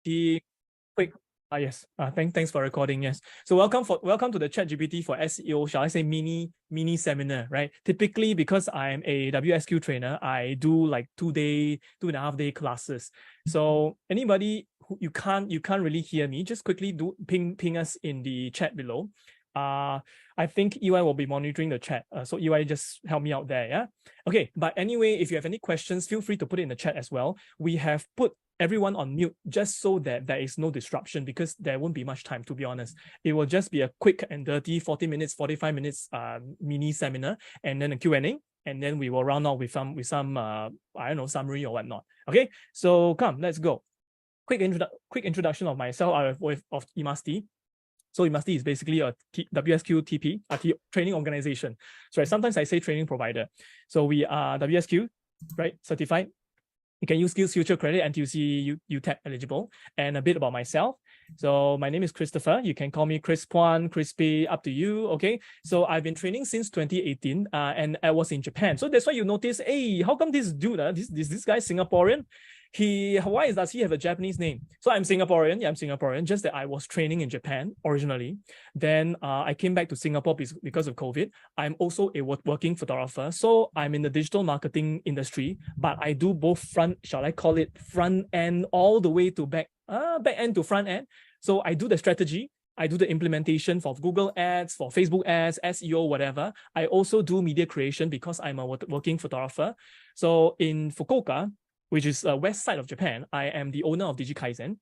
the quick yes. Thanks for recording. Yes. So welcome to the ChatGPT for SEO. Shall I say mini seminar? Right. Typically, because I'm a WSQ trainer, I do like 2.5 day classes. So anybody who you can't really hear me, just quickly do ping us in the chat below. I think EY will be monitoring the chat. So EY, just help me out there. Yeah. Okay. But anyway, if you have any questions, feel free to put it in the chat as well. We have put everyone on mute just so that there is no disruption, because there won't be much time, to be honest. It will just be a quick and dirty 40 minutes, 45 minutes mini seminar, and then a Q&A, and then we will round out with some I don't know, summary or whatnot. Okay, so come, let's go. Quick introduction of myself, of Imasti. So Imasti is basically a WSQ TP, training organization. So sometimes I say training provider. So we are WSQ, right, certified. You can use Skills Future Credit, NTUC UTEP eligible. And a bit about myself. So my name is Christopher. You can call me Chris Puan, Crispy, up to you. Okay. So I've been training since 2018, and I was in Japan. So that's why you notice, hey, how come this dude, this guy Singaporean? Why does he have a Japanese name? So I'm Singaporean. Yeah, I'm Singaporean. Just that I was training in Japan originally. Then I came back to Singapore because of COVID. I'm also a working photographer. So I'm in the digital marketing industry, but I do both front end all the way to back end to front end. So I do the strategy. I do the implementation for Google ads, for Facebook ads, SEO, whatever. I also do media creation because I'm a working photographer. So in Fukuoka, which is west side of Japan, I am the owner of DigiKaizen.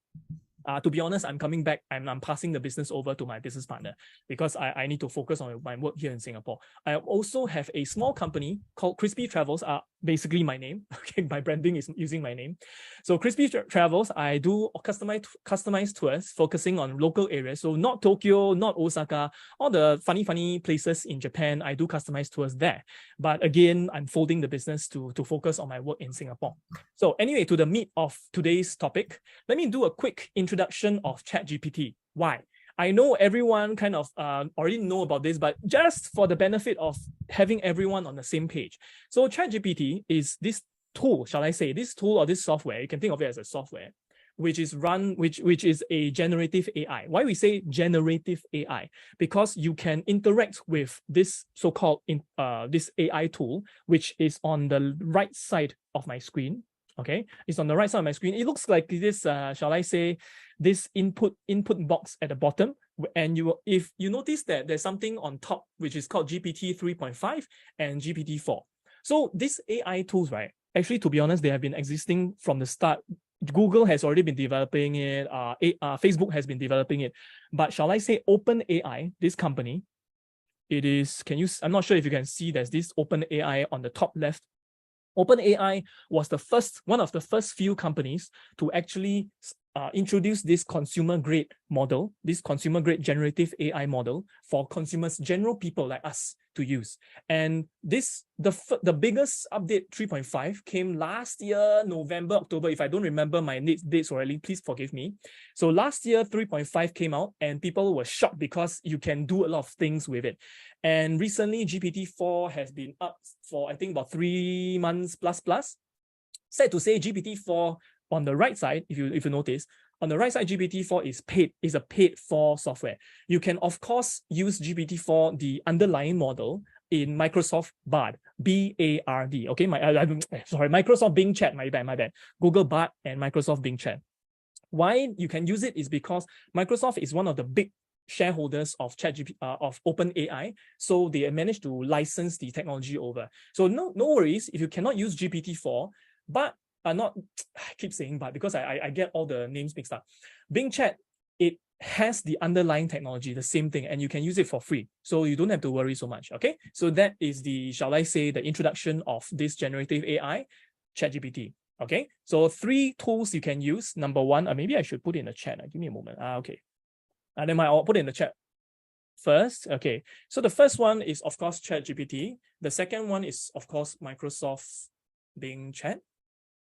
To be honest, I'm coming back and I'm passing the business over to my business partner because I need to focus on my work here in Singapore. I also have a small company called Crispy Travels, basically my name. Okay, my branding is using my name. So Crispy Travels, I do customized tours focusing on local areas. So not Tokyo, not Osaka, all the funny places in Japan. I do customized tours there. But again, I'm folding the business to focus on my work in Singapore. So anyway, to the meat of today's topic, let me do a quick introduction of ChatGPT. Why? I know everyone kind of already know about this, but just for the benefit of having everyone on the same page. So ChatGPT is this tool, shall I say, this tool or this software, you can think of it as a software, which is a generative AI. Why we say generative AI? Because you can interact with this so-called this AI tool, which is on the right side of my screen. Okay, it's on the right side of my screen. It looks like this, shall I say, this input box at the bottom. And if you notice that there's something on top, which is called GPT 3.5 and GPT 4. So these AI tools, right, actually, to be honest, they have been existing from the start. Google has already been developing it. Facebook has been developing it. But shall I say OpenAI, this company, I'm not sure if you can see there's this OpenAI on the top left. OpenAI was one of the first few companies to actually introduce this consumer-grade model, this consumer-grade generative AI model for consumers, general people like us to use. And the biggest update, 3.5, came last year, November, October. If I don't remember my dates already, please forgive me. So last year, 3.5 came out and people were shocked because you can do a lot of things with it. And recently, GPT-4 has been up for, I think, about 3 months plus. Sad to say, GPT-4 on the right side, if you notice, on the right side, GPT-4 is a paid for software. You can, of course, use GPT-4, the underlying model, in Microsoft Bard, B-A-R-D. Okay, Microsoft Bing Chat, my bad. Google Bard and Microsoft Bing Chat. Why you can use it is because Microsoft is one of the big shareholders of ChatGPT, of OpenAI, so they managed to license the technology over. So no worries if you cannot use GPT-4, but I keep saying but because I get all the names mixed up. Bing Chat, it has the underlying technology, the same thing, and you can use it for free. So you don't have to worry so much, okay? So that is shall I say, the introduction of this generative AI, ChatGPT, okay? So 3 tools you can use. Number 1, maybe I should put it in the chat. Give me a moment. Okay. And then I'll put it in the chat first. Okay. So the first one is, of course, ChatGPT. The second one is, of course, Microsoft Bing Chat.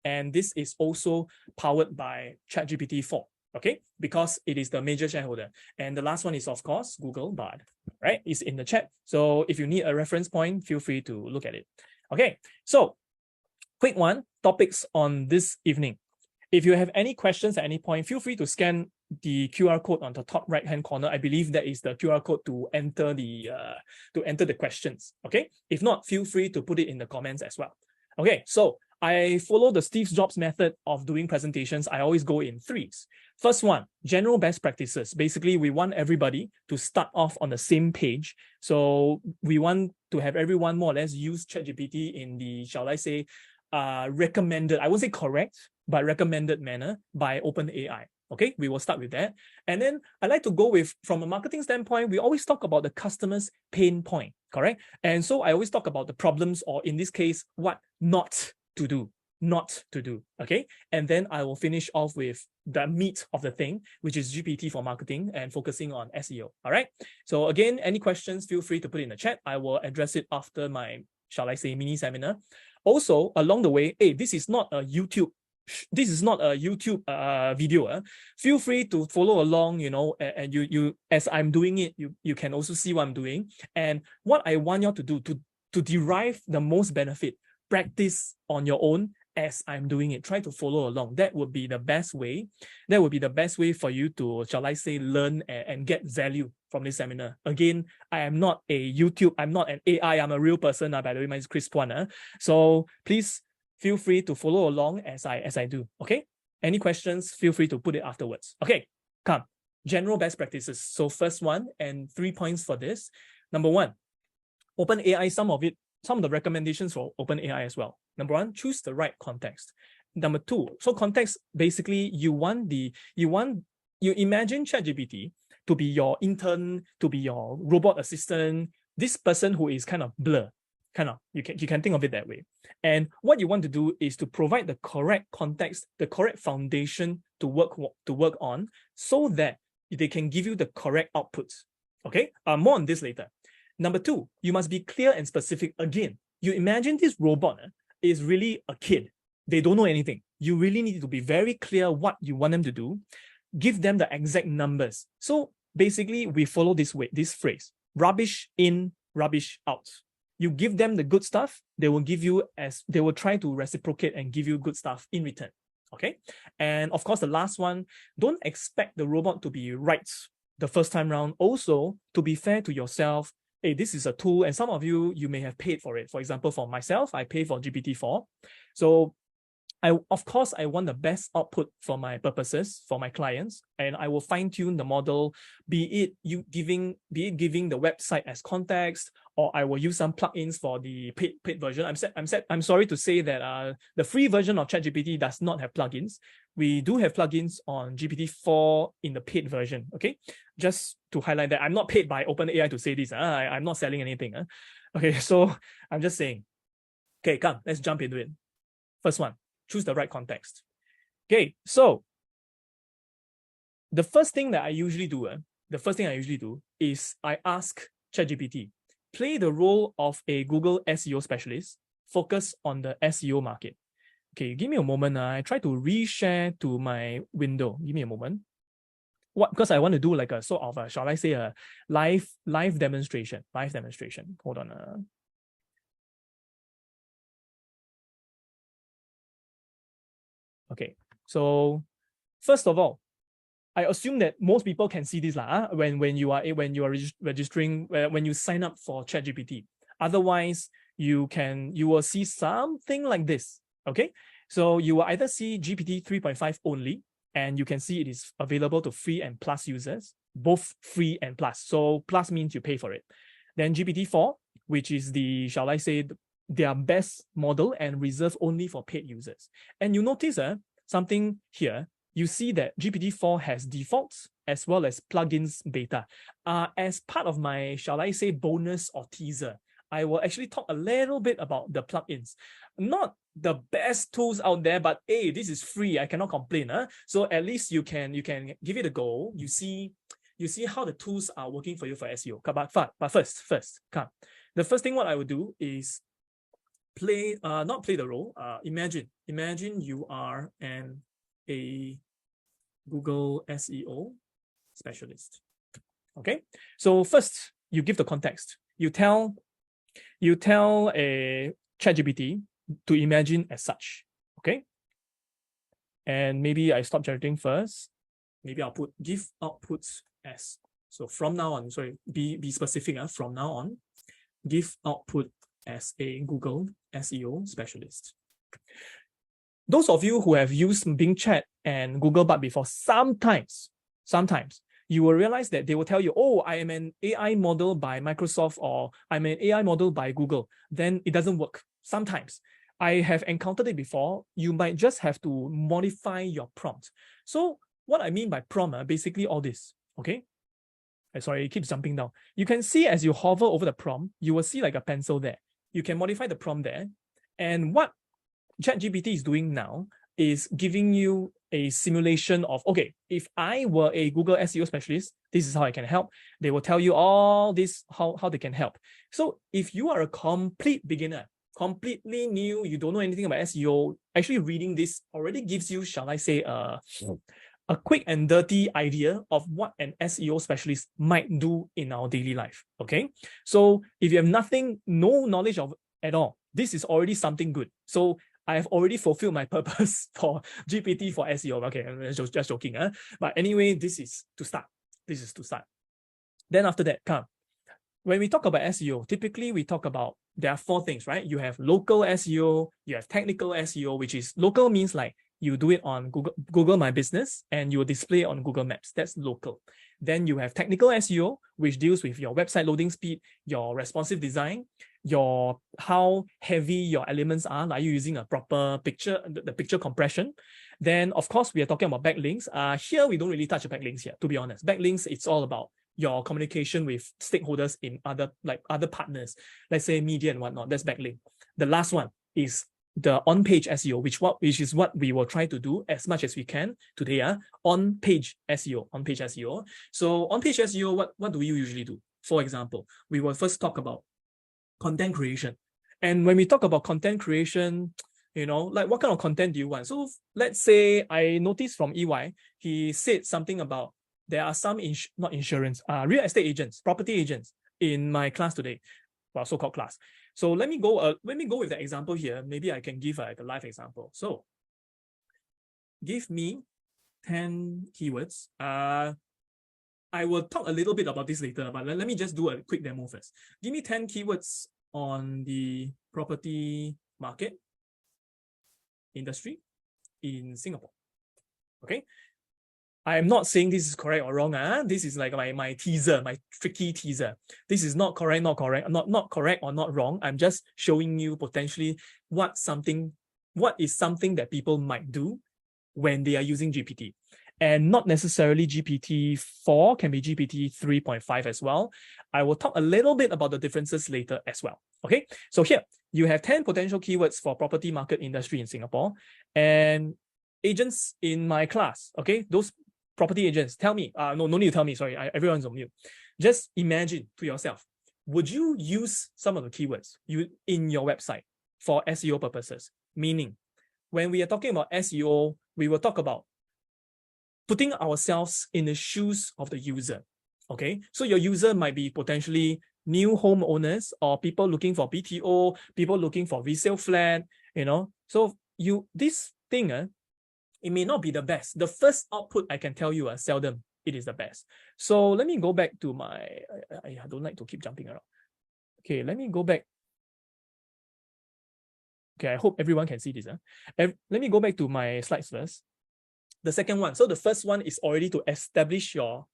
And this is also powered by ChatGPT 4, okay? Because it is the major shareholder. And the last one is, of course, Google Bard, right? It's in the chat. So if you need a reference point, feel free to look at it. Okay, so quick one, topics on this evening. If you have any questions at any point, feel free to scan the QR code on the top right-hand corner. I believe that is the QR code to enter the questions. Okay. If not, feel free to put it in the comments as well. Okay. So I follow the Steve Jobs method of doing presentations. I always go in threes. First one, general best practices. Basically, we want everybody to start off on the same page. So we want to have everyone more or less use ChatGPT in the, shall I say, recommended, I won't say correct, but recommended manner by OpenAI. Okay, we will start with that. And then I like to go with, from a marketing standpoint, we always talk about the customer's pain point, correct? And so I always talk about the problems, or in this case, what not to do, okay? And then I will finish off with the meat of the thing, which is GPT for marketing and focusing on SEO, all right? So again, any questions, feel free to put in the chat. I will address it after my, shall I say, mini seminar. Also, along the way, hey, this is not a YouTube video. Feel free to follow along, and you as I'm doing it, you can also see what I'm doing. And what I want you to do to derive the most benefit, practice on your own as I'm doing it. Try to follow along. That would be the best way. That would be the best way for you to, shall I say, learn and get value from this seminar. Again, I am not a YouTube, I'm not an AI, I'm a real person. By the way, my name is Chris Puan. So please feel free to follow along as I do. Okay. Any questions, feel free to put it afterwards. Okay, come. General best practices. So first one, and 3 points for this. Number one, OpenAI, some of the recommendations for OpenAI as well. Number one, choose the right context. Number two, so context, basically you imagine ChatGPT to be your intern, to be your robot assistant, this person who is kind of blur, you can think of it that way. And what you want to do is to provide the correct context, the correct foundation to work on, so that they can give you the correct outputs. Okay, more on this later. Number two, you must be clear and specific. Again, you imagine this robot is really a kid. They don't know anything. You really need to be very clear what you want them to do. Give them the exact numbers. So basically, we follow this phrase: rubbish in, rubbish out. You give them the good stuff, they will try to reciprocate and give you good stuff in return. Okay. And of course, the last one, don't expect the robot to be right the first time round. Also, to be fair to yourself, hey, this is a tool, and some of you may have paid for it. For example, for myself, I pay for GPT-4. So of course, I want the best output for my purposes, for my clients, and I will fine-tune the model, be it giving the website as context, or I will use some plugins for the paid version. I'm sorry to say that the free version of ChatGPT does not have plugins. We do have plugins on GPT-4 in the paid version. Okay, just to highlight that I'm not paid by OpenAI to say this. I'm not selling anything. Okay, so I'm just saying. Okay, come, let's jump into it. First one, choose the right context. Okay, so the first thing I usually do is I ask ChatGPT, play the role of a Google SEO specialist, focus on the SEO market. Okay, give me a moment. I try to reshare to my window. Give me a moment. Because I want to do like a sort of shall I say, a live demonstration. Hold on. Okay, so first of all, I assume that most people can see this when you are registering, when you sign up for ChatGPT. Otherwise, you will see something like this. Okay, so you will either see GPT 3.5 only, and you can see it is available to free and plus users, both free and plus. So plus means you pay for it. Then GPT-4, which is the, shall I say, their best model and reserved only for paid users. And you notice something here. You see that GPT-4 has defaults as well as plugins beta. As part of my, shall I say, bonus or teaser, I will actually talk a little bit about the plugins. Not the best tools out there, but hey, this is free. I cannot complain. So at least you can give it a go. You see how the tools are working for you for SEO. But first, come. The first thing what I would do is not play the role. Imagine you are a Google SEO specialist. Okay, so first you give the context. You tell a ChatGPT to imagine as such. Okay, And maybe I stop generating first. Maybe I'll put give outputs as. So from now on, sorry, be specific. From now on, give output as a Google SEO specialist. Those of you who have used Bing Chat and Google Bard before, sometimes you will realize that they will tell you, oh, I am an AI model by Microsoft, or I'm an AI model by Google. Then it doesn't work. Sometimes I have encountered it before. You might just have to modify your prompt. So what I mean by prompt, basically all this, okay? Sorry, it keeps jumping down. You can see as you hover over the prompt, you will see like a pencil there. You can modify the prompt there. And what ChatGPT is doing now is giving you a simulation of, okay, if I were a Google SEO specialist, this is how I can help. They will tell you all this, how they can help. So if you are a complete beginner, completely new, you don't know anything about SEO, actually reading this already gives you, shall I say, a quick and dirty idea of what an SEO specialist might do in our daily life, okay? So if you have no knowledge of at all, this is already something good. So I have already fulfilled my purpose for GPT for SEO. Okay, I'm just joking. But anyway, this is to start. Then after that, when we talk about SEO, typically we talk about, there are 4 things, right? You have local SEO, you have technical SEO, which is local means like you do it on Google My Business and you will display it on Google Maps. That's local. Then you have technical SEO, which deals with your website loading speed, your responsive design, how heavy your elements are. Are you using a proper picture, the picture compression? Then, of course, we are talking about backlinks. Here, we don't really touch backlinks here, to be honest. Backlinks, it's all about your communication with stakeholders in other partners, let's say media and whatnot. That's backlink. The last one is the on-page SEO, which is what we will try to do as much as we can today. On-page SEO. So on-page SEO, what do we usually do? For example, we will first talk about content creation. And when we talk about content creation, like what kind of content do you want? So let's say I noticed from EY, he said something about there are some not insurance, real estate agents, property agents in my class today, well, so-called class. So let me go with the example here. Maybe I can give like a live example. So give me 10 keywords. I will talk a little bit about this later, but let me just do a quick demo first. Give me 10 keywords on the property market industry in Singapore. Okay. I am not saying this is correct or wrong. This is like my teaser, my tricky teaser. This is not correct or not wrong. I'm just showing you potentially what is something that people might do when they are using GPT. And not necessarily GPT-4, can be GPT 3.5 as well. I will talk a little bit about the differences later as well. Okay, so here you have 10 potential keywords for property market industry in Singapore. And agents in my class, okay, those property agents, tell me, no need to tell me, sorry, everyone's on mute. Just imagine to yourself, would you use some of the keywords in your website for SEO purposes? Meaning, when we are talking about SEO, we will talk about putting ourselves in the shoes of the user, okay? So your user might be potentially new homeowners or people looking for BTO, people looking for resale flat, So this thing, it may not be the best. The first output, I can tell you, seldom it is the best. So let me go back to my, I don't like to keep jumping around. Okay, let me go back. Okay, I hope everyone can see this. Let me go back to my slides first. The second one, so the first one is already to establish your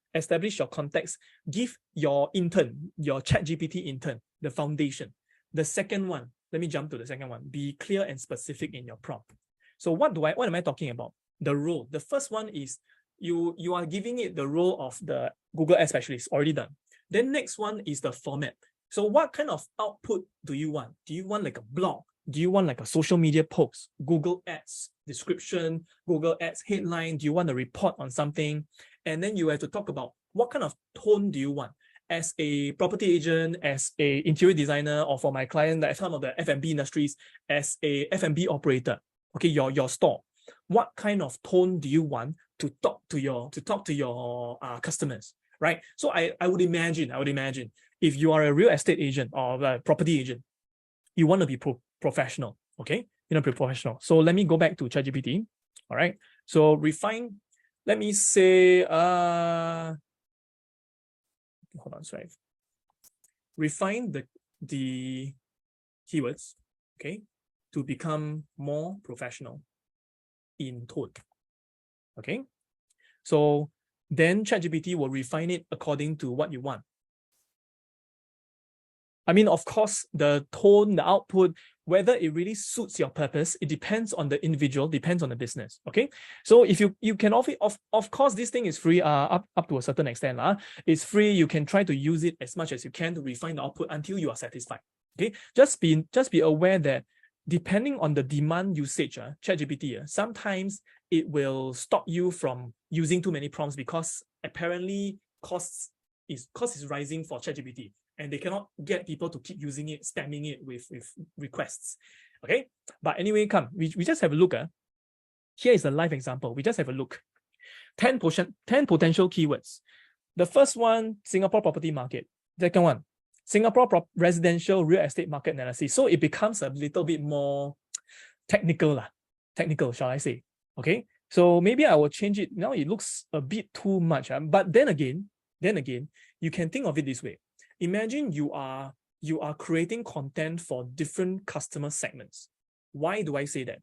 context, give your intern, your ChatGPT intern, the foundation. The second one, let me jump to the second one, be clear and specific in your prompt. So what am I talking about? The role. The first one is you are giving it the role of the Google Ads specialist, already done. Then next one is the format. So what kind of output do you want? Do you want like a blog? Do you want like a social media post, Google Ads description, Google Ads headline? Do you want a report on something? And then you have to talk about what kind of tone do you want? As a property agent, as a interior designer, or for my client, like some of the F&B industries, as a F&B operator, okay, your store. What kind of tone do you want to talk to your customers, right? So I would imagine if you are a real estate agent or a property agent, you want to be professional, okay? You know, be professional. So let me go back to ChatGPT. All right. So refine, let me say, hold on, sorry. Refine the keywords, okay, to become more professional in tone. Okay, so then ChatGPT will refine it according to what you want. I mean, of course, the tone, the output, whether it really suits your purpose, it depends on the individual, depends on the business. Okay, so if you can offer, of course, this thing is free. Up to a certain extent, it's free. You can try to use it as much as you can to refine the output until you are satisfied. Okay, just be aware that depending on the demand usage, ChatGPT, sometimes it will stop you from using too many prompts because apparently cost is rising for ChatGPT, and they cannot get people to keep using it, spamming it with requests. Okay, but anyway, come, we just have a look. Here is a live example. We just have a look. 10 potential keywords. The first one, Singapore property market. Second one, Singapore residential real estate market analysis. So it becomes a little bit more technical, shall I say. Okay, so maybe I will change it. Now it looks a bit too much. But then again, you can think of it this way. Imagine you are creating content for different customer segments. Why do I say that?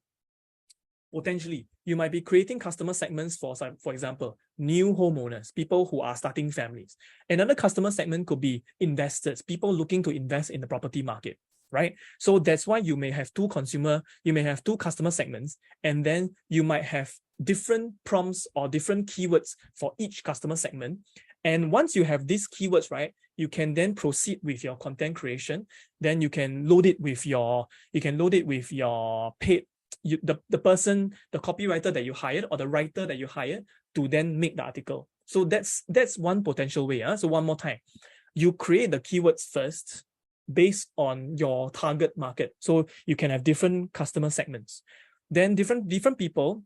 Potentially, you might be creating customer segments for example, new homeowners, people who are starting families. Another customer segment could be investors, people looking to invest in the property market, right? So that's why you may have two customer segments, and then you might have different prompts or different keywords for each customer segment. And once you have these keywords, right, you can then proceed with your content creation. Then you can load it with your paid, the person, the copywriter that you hired or the writer that you hired to then make the article. So that's one potential way. So one more time, you create the keywords first based on your target market. So you can have different customer segments. Then different people,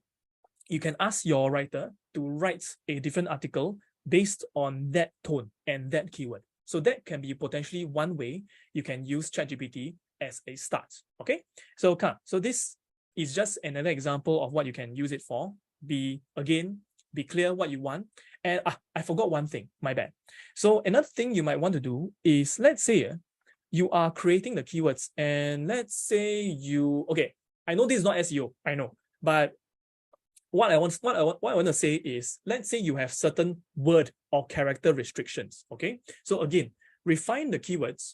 you can ask your writer to write a different article based on that tone and that keyword. So that can be potentially one way you can use ChatGPT as a start. Okay, so this is just another example of what you can use it for. Be clear what you want. And I forgot one thing, my bad. So another thing you might want to do is, let's say you are creating the keywords, and let's say I know this is not SEO, I know, but what I want to say is, let's say you have certain word or character restrictions. Okay, so again, refine the keywords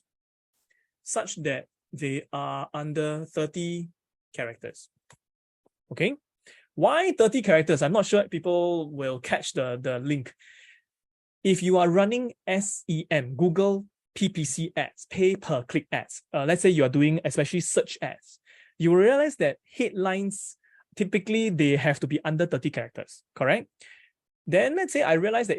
such that they are under 30 characters. Okay, why 30 characters? I'm not sure people will catch the link. If you are running SEM, Google PPC ads, pay per click ads, let's say you are doing especially search ads, you will realize that headlines, typically they have to be under 30 characters, correct? Then let's say I realize that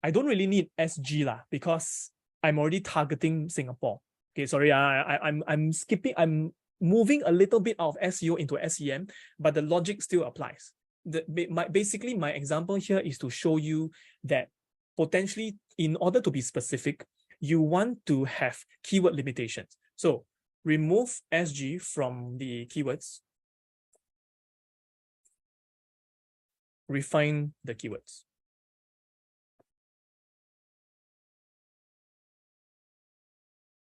I don't really need SG because I'm already targeting Singapore. Okay, sorry, I'm skipping, I'm moving a little bit out of SEO into SEM, but the logic still applies. Basically, my example here is to show you that potentially, in order to be specific, you want to have keyword limitations. So remove SG from the keywords, refine the keywords.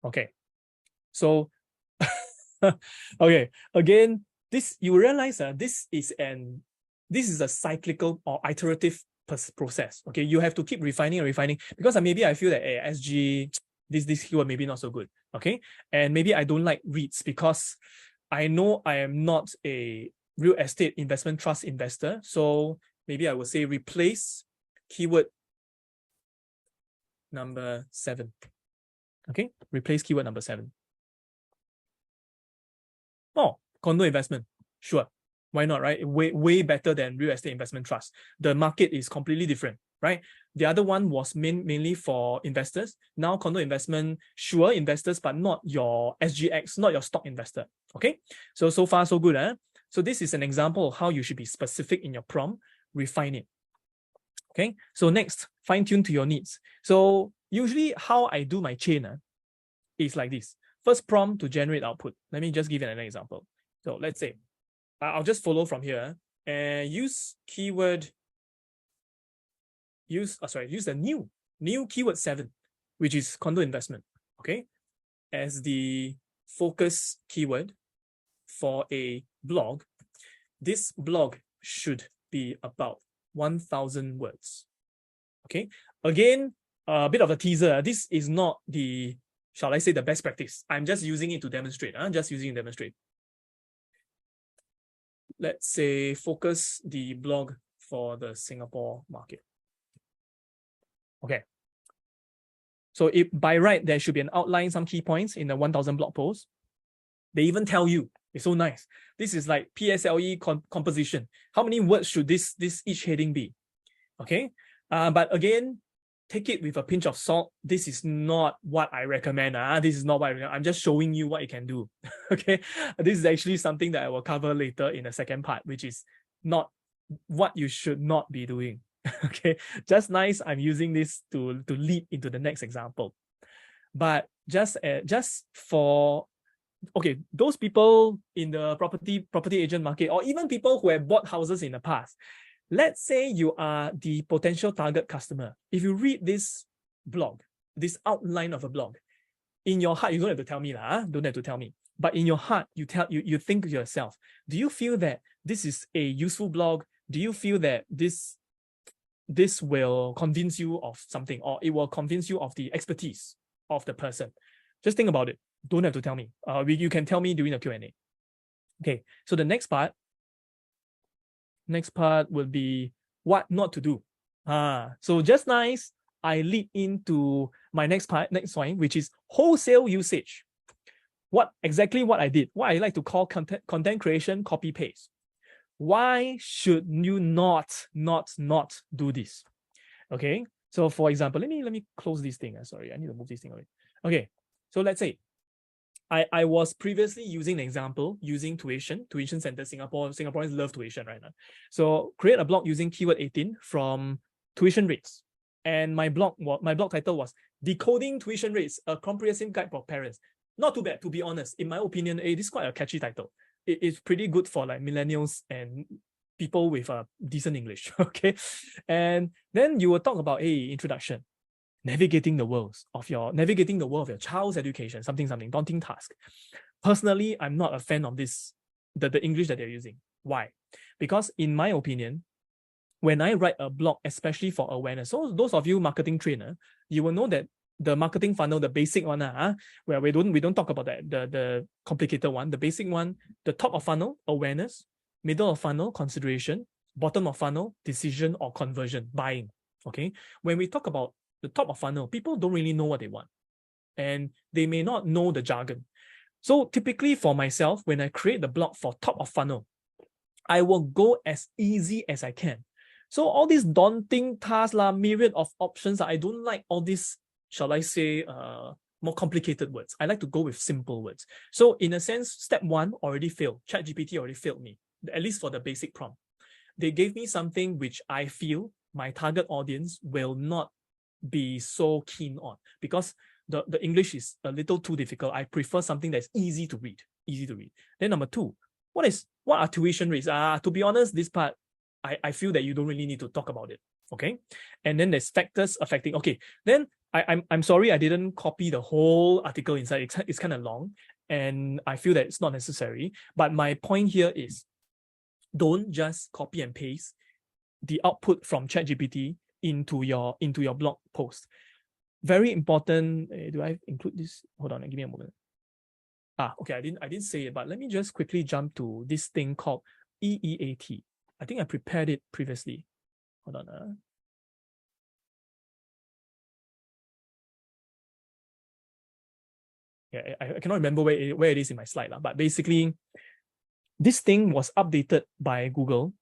Okay, so okay, again, this, you realize this is a cyclical or iterative process. Okay, you have to keep refining and refining, because maybe I feel that SG, this keyword maybe not so good. Okay, and maybe I don't like REITs because I know I am not a real estate investment trust investor. So maybe I will say replace keyword number 7. Okay, replace keyword number 7. Oh, condo investment. Sure. Why not, right? Way better than real estate investment trust. The market is completely different, right? The other one was mainly for investors. Now condo investment, sure, investors, but not your SGX, not your stock investor. Okay, so far so good. So this is an example of how you should be specific in your prompt, refine it. Okay, so next, fine tune to your needs. So usually how I do my chain is like this. First prompt to generate output. Let me just give you an example. So let's say, I'll just follow from here. and use keyword, use the new keyword 7, which is condo investment, okay, as the focus keyword for a blog. This blog should be about 1,000 words. Okay, again, a bit of a teaser. This is not the, shall I say, the best practice. I'm just using it to demonstrate. Just using it to demonstrate. Let's say focus the blog for the Singapore market. Okay. So if by right, there should be an outline, some key points in the 1,000 blog post. They even tell you, it's so nice. This is like PSLE composition. How many words should this each heading be? Okay. But again, take it with a pinch of salt. This is not what I recommend. This is not what I recommend. I'm just showing you what you can do. Okay. This is actually something that I will cover later in the second part, which is not what you should not be doing. Okay. Just nice. I'm using this to lead into the next example. But just for, okay, those people in the property agent market, or even people who have bought houses in the past, let's say you are the potential target customer. If you read this blog, this outline of a blog, in your heart, you don't have to tell me, don't have to tell me. But in your heart, you think to yourself, do you feel that this is a useful blog? Do you feel that this will convince you of something, or it will convince you of the expertise of the person? Just think about it. Don't have to tell me. You can tell me during the Q&A. Okay, so the next part will be what not to do. So just nice, I lead into my next point, which is wholesale usage. What I did, what I like to call content creation, copy paste. Why should you not do this? Okay, so for example, let me close this thing. Sorry, I need to move this thing away. Okay, so let's say I was previously using an example using tuition center. Singaporeans love tuition right now. So create a blog using keyword 18 from tuition rates. And my blog title was Decoding Tuition Rates, a comprehensive guide for parents. Not too bad, to be honest. In my opinion, this is quite a catchy title. It's pretty good for like millennials and people with decent English. Okay. And then you will talk about introduction. Navigating the world of your child's education, something daunting task. Personally, I'm not a fan of this, the English that they're using. Why? Because in my opinion, when I write a blog, especially for awareness, so those of you marketing trainer, you will know that the marketing funnel, the basic one, where we don't talk about that, the complicated one, the basic one, the top of funnel, awareness, middle of funnel, consideration, bottom of funnel, decision or conversion, buying. Okay. When we talk about the top of funnel, people don't really know what they want, and they may not know the jargon. So typically for myself, when I create the blog for top of funnel, I will go as easy as I can. So all these daunting tasks, myriad of options, I don't like all these, shall I say, more complicated words. I like to go with simple words. So in a sense, step 1 already failed. ChatGPT already failed me, at least for the basic prompt. They gave me something which I feel my target audience will not be so keen on, because the English is a little too difficult. I prefer something that's easy to read. Then number 2, what are tuition rates? To be honest, this part, I feel that you don't really need to talk about it. Okay. And then there's factors affecting. Okay. Then I'm sorry, I didn't copy the whole article inside. It's kind of long, and I feel that it's not necessary. But my point here is, don't just copy and paste the output from ChatGPT into your blog post. Very important. Do I include this? Hold on, give me a moment. Okay, I didn't say it, but let me just quickly jump to this thing called EEAT. I think I prepared it previously. Hold on. Yeah, I cannot remember where it is in my slide, but basically, this thing was updated by Google.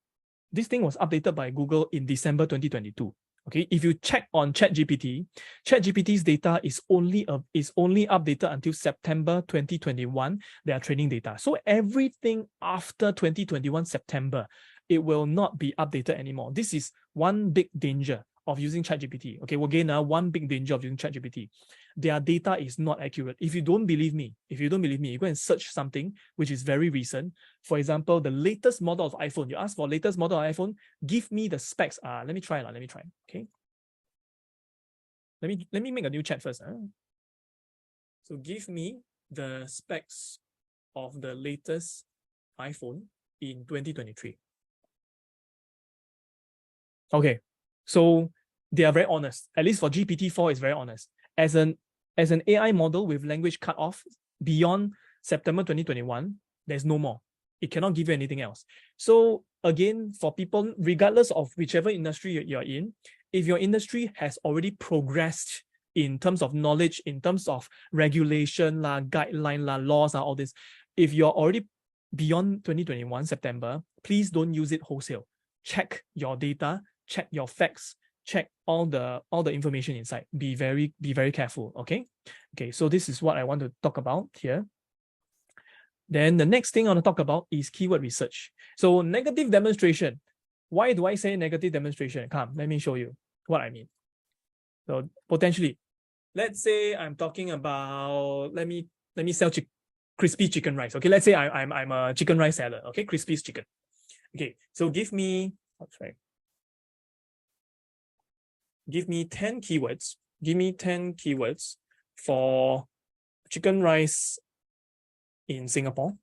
This thing was updated by Google in December 2022. Okay, if you check on ChatGPT's data is only updated until September 2021. Their training data. So everything after 2021 September, it will not be updated anymore. This is one big danger of using ChatGPT. Okay, well, again, one big danger of using ChatGPT. Their data is not accurate. If you don't believe me, you go and search something which is very recent. For example, the latest model of iPhone. You ask for latest model of iPhone, give me the specs. Let me try. Okay. Let me make a new chat first. So give me the specs of the latest iPhone in 2023. Okay, so they are very honest. At least for GPT-4 is very honest. As an AI model with language cut off beyond September 2021, there's no more. It cannot give you anything else. So again, for people, regardless of whichever industry you're in, if your industry has already progressed in terms of knowledge, in terms of regulation, guideline, laws, all this, if you're already beyond 2021 September, please don't use it wholesale. Check your data, check your facts, check all the information inside. Be very careful. Okay. So this is what I want to talk about here. Then the next thing I want to talk about is keyword research. So negative demonstration. Why do I say negative demonstration? Come, let me show you what I mean. So potentially, let's say I'm talking about, let me sell crispy chicken rice. Okay, let's say I'm a chicken rice seller. Okay, crispy chicken. Okay, so give me 10 keywords. Give me 10 keywords for chicken rice in Singapore.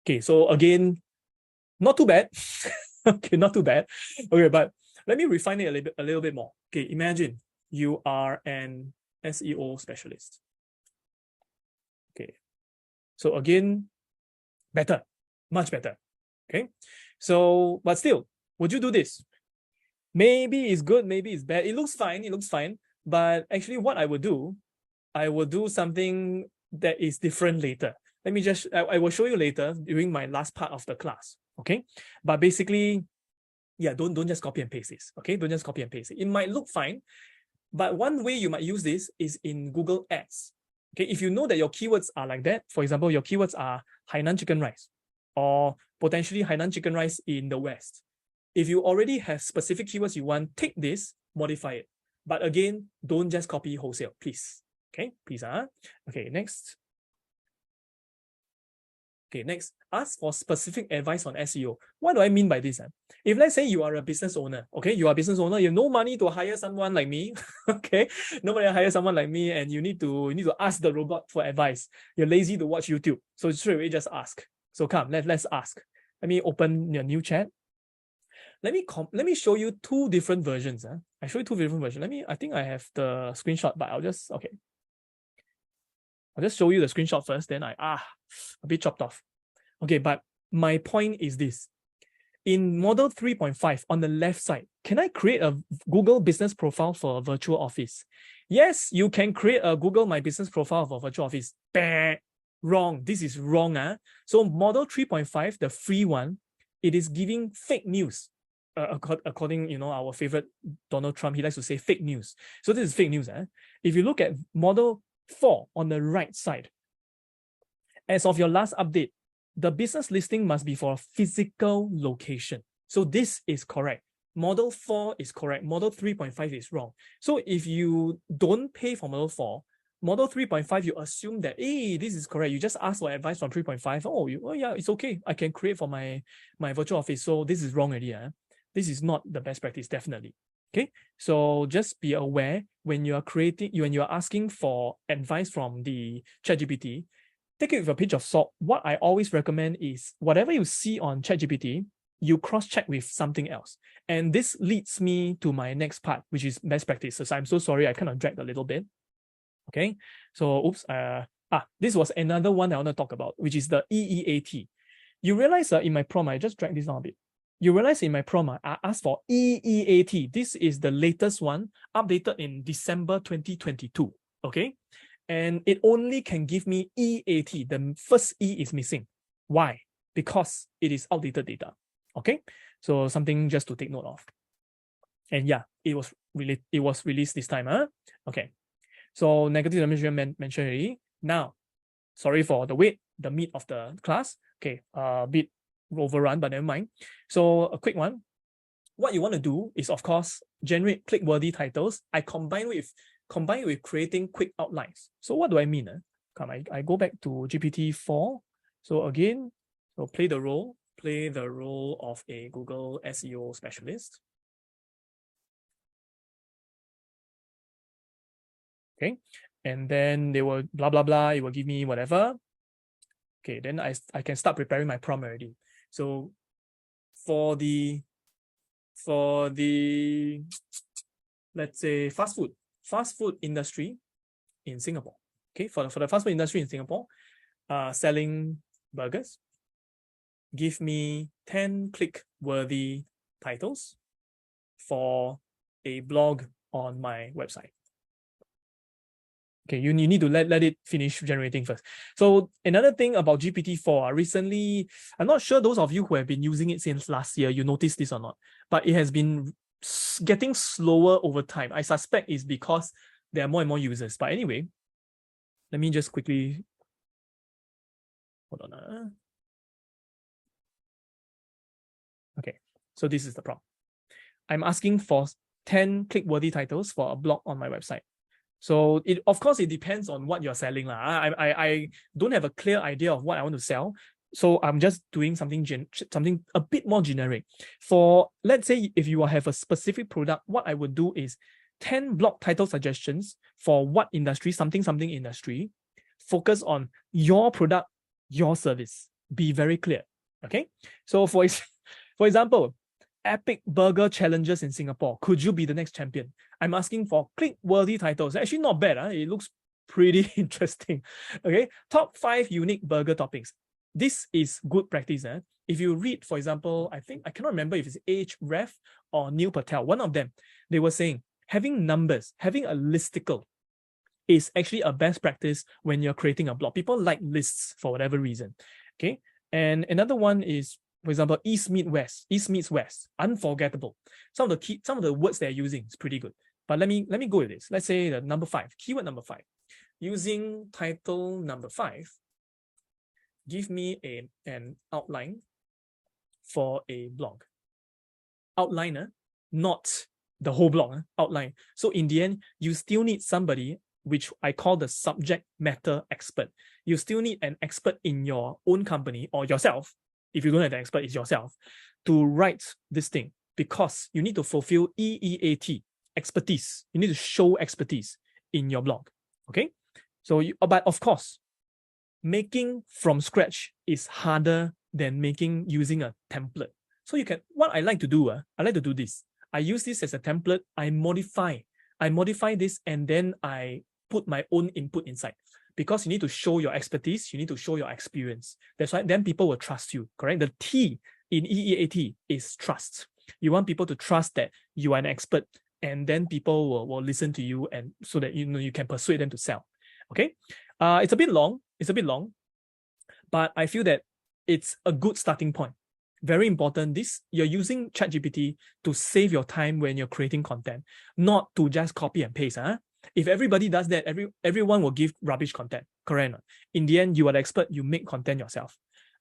Okay, so again, not too bad. Okay, not too bad. Okay, but let me refine it a little bit more. Okay, imagine you are an SEO specialist. Okay, so again, better, much better. Okay, so but still, would you do this? Maybe it's good, maybe it's bad. It looks fine. But actually, what I will do something that is different later. Let me just, I will show you later during my last part of the class. Okay, but basically, yeah, don't just copy and paste this. Okay, don't just copy and paste it. It might look fine, but one way you might use this is in Google Ads. Okay, if you know that your keywords are like that, for example, your keywords are Hainan chicken rice or potentially Hainan chicken rice in the West. If you already have specific keywords you want, take this, modify it. But again, don't just copy wholesale, please. Okay, please. Okay, next. Okay, next, ask for specific advice on SEO. What do I mean by this? If let's say you are a business owner, okay, you are a business owner, you have no money to hire someone like me, okay, nobody hire someone like me, and you need to ask the robot for advice. You're lazy to watch YouTube, so straight away just ask. So come, let's ask. Let me open your new chat. Let me show you two different versions. I show you two different versions. I think I have the screenshot, but I'll just show you the screenshot first, then a bit chopped off. Okay, but my point is this. In model 3.5 on the left side, can I create a Google business profile for a virtual office? Yes, you can create a Google My Business profile for a virtual office. Wrong. This is wrong. So model 3.5, the free one, it is giving fake news. According, our favorite Donald Trump, he likes to say fake news. So this is fake news. If you look at model 4 on the right side, as of your last update, the business listing must be for a physical location. So this is correct. Model 4 is correct. Model 3.5 is wrong. So if you don't pay for model 4, model 3.5, you assume that, hey, this is correct. You just ask for advice from 3.5. Oh, yeah, it's okay. I can create for my virtual office. So this is wrong already. This is not the best practice, definitely. Okay, so just be aware when you are asking for advice from the ChatGPT, take it with a pinch of salt. What I always recommend is whatever you see on ChatGPT, you cross-check with something else. And this leads me to my next part, which is best practices. I'm so sorry, I kind of dragged a little bit. Okay, so oops, this was another one I want to talk about, which is the EEAT. You realize in my prompt, I just dragged this down a bit. You realize in my prompt, I asked for EEAT. This is the latest one, updated in December 2022. Okay, and it only can give me EAT. The first E is missing. Why? Because it is outdated data. Okay, so something just to take note of. And yeah, it was released this time. Okay, so negative dimension mentioned already. Now, sorry for the wait, the meat of the class. Okay, a bit overrun, but never mind. So a quick one. what you want to do is, of course, generate click-worthy titles. I combine with creating quick outlines. So what do I mean? I go back to GPT-4. So again, so play the role of a Google SEO specialist. Okay, and then they will blah blah blah. It will give me whatever. Okay, then I can start preparing my prompt already. So for the let's say fast food industry in Singapore. Okay, for the fast food industry in Singapore, selling burgers, give me 10 click-worthy titles for a blog on my website. Okay, you need to let it finish generating first. So another thing about GPT-4, recently, I'm not sure those of you who have been using it since last year, you noticed this or not, but it has been getting slower over time. I suspect it's because there are more and more users. But anyway, let me just quickly, hold on. Okay, so this is the prompt. I'm asking for 10 click-worthy titles for a blog on my website. So of course, it depends on what you're selling. I don't have a clear idea of what I want to sell. So I'm just doing something a bit more generic. For, let's say, if you have a specific product, what I would do is 10 blog title suggestions for what industry, something industry. Focus on your product, your service. Be very clear. Okay. So for example, epic burger challenges in Singapore. Could you be the next champion? I'm asking for click-worthy titles. Actually, not bad. It looks pretty interesting. Okay, top 5 unique burger toppings. This is good practice. If you read, for example, I cannot remember if it's Href or Neil Patel, one of them, they were saying having numbers, having a listicle is actually a best practice when you're creating a blog. People like lists for whatever reason. Okay, and another one is, for example, East meets West, unforgettable. Some of the words they're using is pretty good. But let me go with this. Let's say the number 5, keyword number 5. Using title number 5, give me an outline for a blog. Outliner, not the whole blog, outline. So in the end, you still need somebody, which I call the subject matter expert. You still need an expert in your own company or yourself. If you don't have the expert, it's yourself, to write this thing, because you need to fulfill EEAT, expertise. You need to show expertise in your blog. Okay. So, but of course, making from scratch is harder than using a template. So what I like to do, I like to do this. I use this as a template. I modify this, and then I put my own input inside. Because you need to show your expertise, you need to show your experience. That's why then people will trust you, correct? The T in EEAT is trust. You want people to trust that you are an expert, and then people will listen to you, and so that you can persuade them to sell. Okay, it's a bit long, but I feel that it's a good starting point. Very important. You're using ChatGPT to save your time when you're creating content, not to just copy and paste. If everybody does that, everyone will give rubbish content, correct? In the end, you are the expert, you make content yourself.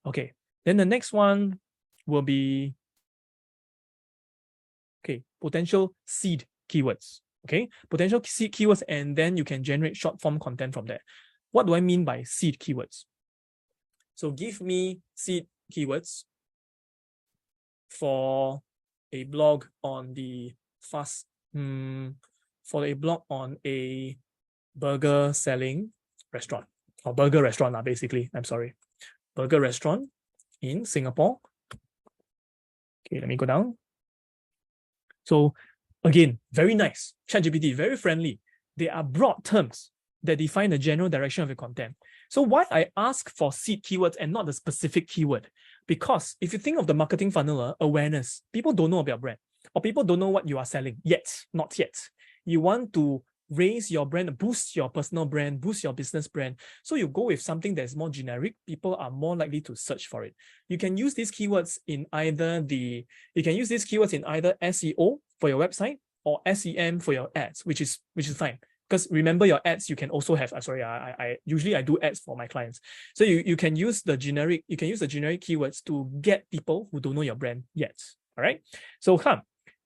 Okay, then the next one will be, okay, potential seed keywords. Okay, potential seed keywords, and then you can generate short form content from there. What do I mean by seed keywords? So give me seed keywords for a blog on the for a blog on a burger selling restaurant, or burger restaurant, basically. I'm sorry. Burger restaurant in Singapore. Okay, let me go down. So again, very nice. ChatGPT, very friendly. They are broad terms that define the general direction of your content. So why I ask for seed keywords and not the specific keyword? Because if you think of the marketing funnel, awareness, people don't know about your brand, or people don't know what you are selling yet, not yet. You want to raise your brand, boost your personal brand, boost your business brand. So you go with something that's more generic. People are more likely to search for it. You can use these keywords in either SEO for your website or SEM for your ads, which is fine. Because remember, your ads, you can also have, I usually do ads for my clients. So you can use the generic keywords to get people who don't know your brand yet. All right. So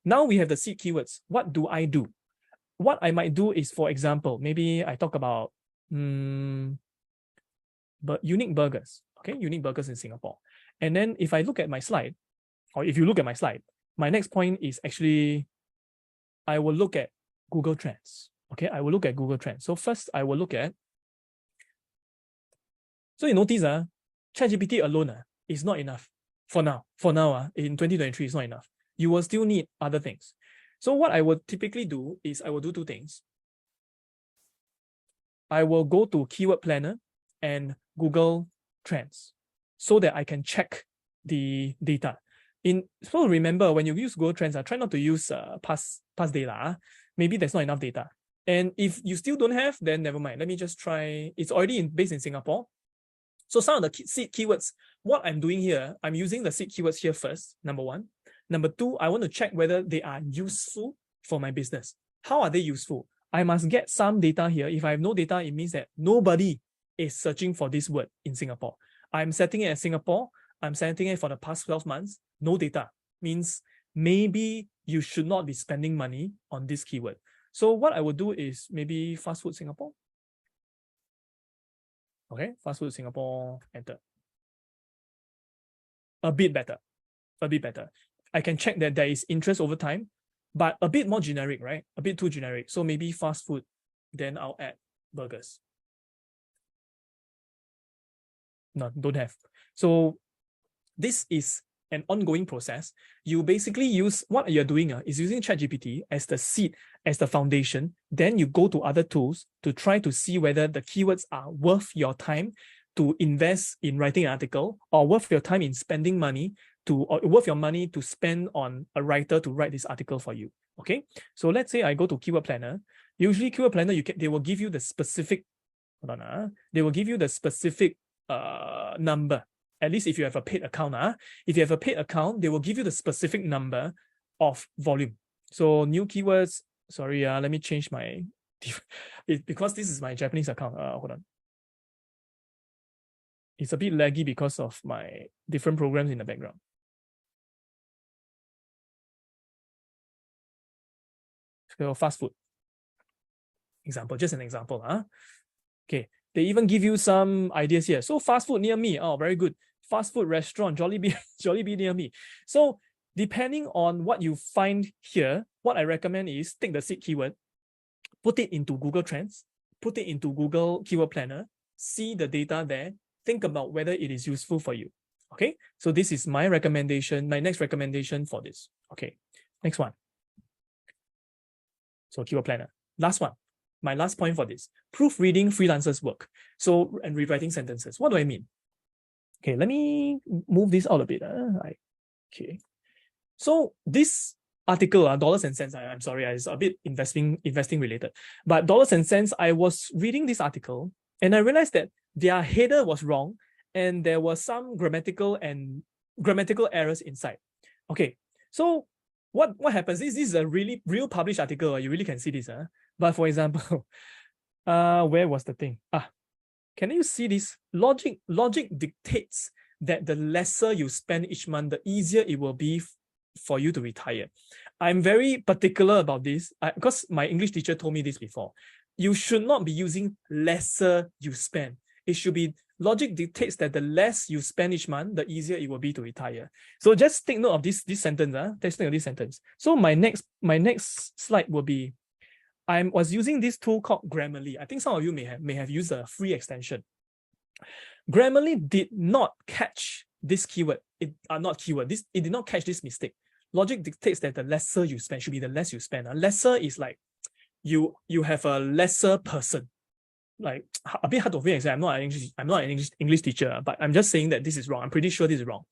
Now we have the seed keywords. What do I do? What I might do is, for example, maybe I talk about but unique burgers, okay, unique burgers in Singapore. And then if I look at my slide, or if you look at my slide, my next point is actually, I will look at Google Trends. Okay, I will look at Google Trends. So first, I will look at, so you notice, ChatGPT alone is not enough for now. For now, in 2023, it's not enough. You will still need other things. So what I would typically do is I will do two things. I will go to Keyword Planner and Google Trends so that I can check the data. So remember, when you use Google Trends, try not to use past data. Maybe there's not enough data. And if you still don't have, then never mind. Let me just try. It's already based in Singapore. So some of the seed keywords, what I'm doing here, I'm using the seed keywords here first, number one. Number two, I want to check whether they are useful for my business. How are they useful? I must get some data here. If I have no data, it means that nobody is searching for this word in Singapore. I'm setting it as Singapore. I'm setting it for the past 12 months. No data means maybe you should not be spending money on this keyword. So what I would do is maybe fast food Singapore. Okay, fast food Singapore, enter. A bit better. I can check that there is interest over time, but a bit more generic, right? A bit too generic. So maybe fast food, then I'll add burgers. No, don't have. So this is an ongoing process. You basically use, what you're doing is using ChatGPT as the seed, as the foundation. Then you go to other tools to try to see whether the keywords are worth your time to invest in writing an article, or worth your time in spending money or worth your money to spend on a writer to write this article for you. Okay, so let's say I go to Keyword Planner. Usually Keyword Planner, they will give you the specific, they will give you the specific number. At least if you have a paid account. If you have a paid account, they will give you the specific number of volume. So new keywords, sorry, let me change my, because this is my Japanese account. Hold on. It's a bit laggy because of my different programs in the background. So fast food. Example, just an example. Okay, they even give you some ideas here. So fast food near me. Oh, very good. Fast food restaurant, Jollibee near me. So depending on what you find here, what I recommend is take the seed keyword, put it into Google Trends, put it into Google Keyword Planner, see the data there, think about whether it is useful for you. Okay, so this is my recommendation, my next recommendation for this. Okay, next one. So Keyword Planner. Last one. My last point for this, proofreading freelancers work. So, and rewriting sentences. What do I mean? Okay, let me move this out a bit. Okay. So this article, dollars and cents, I'm sorry, it's a bit investing related. But dollars and cents, I was reading this article and I realized that their header was wrong and there were some grammatical errors inside. Okay, so what happens is, this is a real published article. You really can see this. But for example, where was the thing? Can you see this? Logic dictates that the lesser you spend each month, the easier it will be for you to retire. I'm very particular about this because my English teacher told me this before. You should not be using lesser you spend. It should be, logic dictates that the less you spend each month, the easier it will be to retire. So just take note of this sentence. Take note of this sentence. So my next slide will be, I was using this tool called Grammarly. I think some of you may have used a free extension. Grammarly did not catch this keyword. It did not catch this mistake. Logic dictates that the lesser you spend should be the less you spend. Lesser is like you have a lesser person. Like a bit hard to explain. I'm not an English teacher, but I'm just saying that this is wrong. I'm pretty sure this is wrong.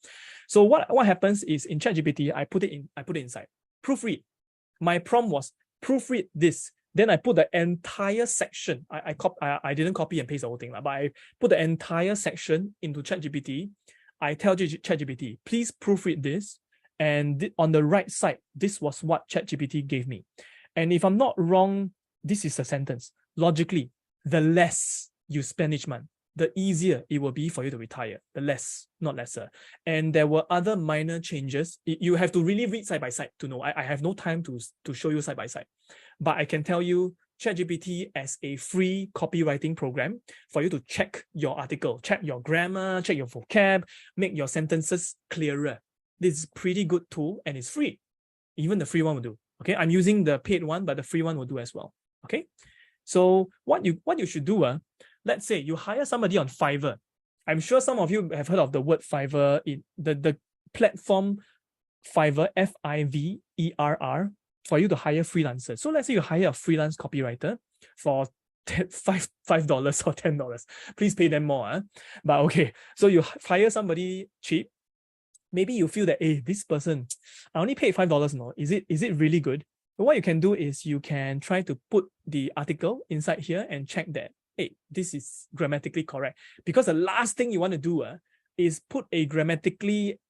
So what happens is in ChatGPT, I put it inside. Proofread. My prompt was proofread this. Then I put the entire section. I didn't copy and paste the whole thing, but I put the entire section into ChatGPT. I tell ChatGPT, please proofread this. And on the right side, this was what ChatGPT gave me. And if I'm not wrong, this is a sentence. Logically, the less you spend each month, the easier it will be for you to retire, the less, not lesser. And there were other minor changes. You have to really read side by side to know. I have no time to show you side by side, but I can tell you ChatGPT as a free copywriting program for you to check your article, check your grammar, check your vocab, make your sentences clearer. This is a pretty good tool and it's free. Even the free one will do. Okay, I'm using the paid one, but the free one will do as well. Okay, so what you should do, let's say you hire somebody on Fiverr. I'm sure some of you have heard of the word Fiverr. The platform Fiverr, Fiverr, for you to hire freelancers. So let's say you hire a freelance copywriter for $5 or $10. Please pay them more. But okay, so you hire somebody cheap. Maybe you feel that, hey, this person, I only paid $5. No, is it really good? But what you can do is you can try to put the article inside here and check that, hey, this is grammatically correct. Because the last thing you want to do is put a grammatically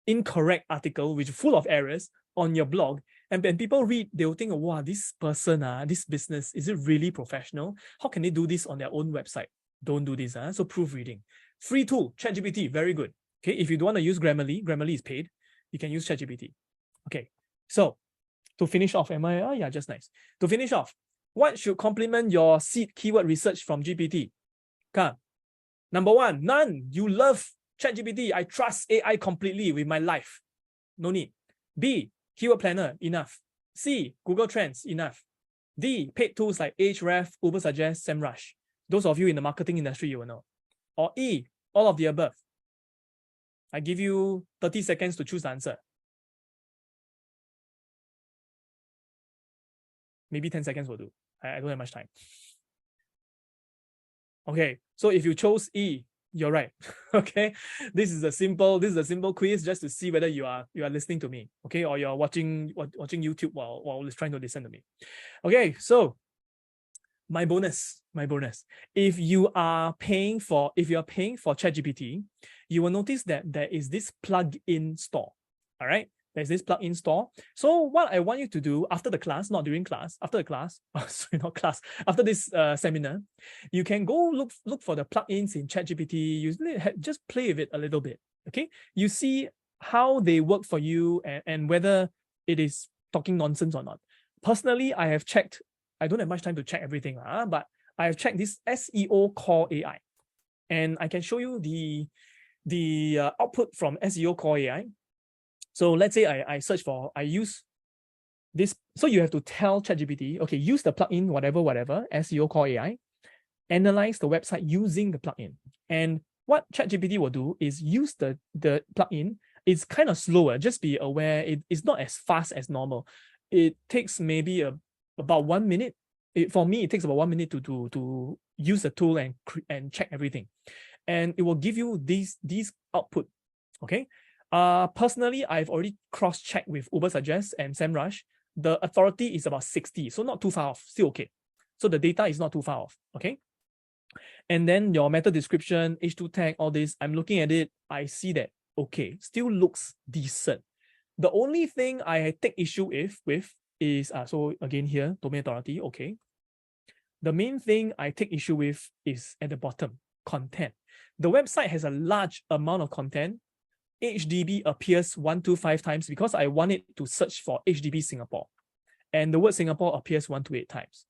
incorrect article, which is full of errors, on your blog. And when people read, they'll think, wow, this person, this business, is it really professional? How can they do this on their own website? Don't do this. So proofreading. Free tool, ChatGPT, very good. Okay, if you don't want to use Grammarly, Grammarly is paid. You can use ChatGPT. Okay, so to finish off, yeah, just nice. To finish off, what should complement your seed keyword research from GPT? Number one, none. You love ChatGPT. I trust AI completely with my life. No need. B, keyword planner, enough. C, Google Trends, enough. D, paid tools like Ahrefs, Ubersuggest, SEMrush. Those of you in the marketing industry, you will know. Or E, all of the above. I give you 30 seconds to choose the answer. Maybe 10 seconds will do. I don't have much time. Okay, so if you chose E, you're right. Okay, this is a simple quiz just to see whether you are listening to me. Okay, or you're watching YouTube while trying to listen to me. Okay, so my bonus. If you are paying for ChatGPT, you will notice that there is this plug-in store. All right, there's this plug-in store. So what I want you to do after the class, not during class, after the class, after this seminar, you can go look for the plugins in ChatGPT. You just play with it a little bit. Okay, you see how they work for you and whether it is talking nonsense or not. Personally, I have checked. I don't have much time to check everything, but I have checked this SEO Core AI, and I can show you the output from SEO Core AI. So let's say I search for, I use this. So you have to tell ChatGPT, okay, use the plugin, whatever, SEO Core AI, analyze the website using the plugin. And what ChatGPT will do is use the plugin. It's kind of slower. Just be aware, it's not as fast as normal. It takes maybe about 1 minute. For me, it takes about 1 minute to use the tool and check everything. And it will give you these output. Okay. Personally, I've already cross-checked with Ubersuggest and SEMrush. The authority is about 60, so not too far off, still okay. So the data is not too far off, okay? And then your meta description, H2 tag, all this, I'm looking at it, I see that, okay, still looks decent. The only thing I take issue with is, so again here, domain authority, okay. The main thing I take issue with is at the bottom, content. The website has a large amount of content. HDB appears 125 times because I want it to search for HDB Singapore. And the word Singapore appears 128 times.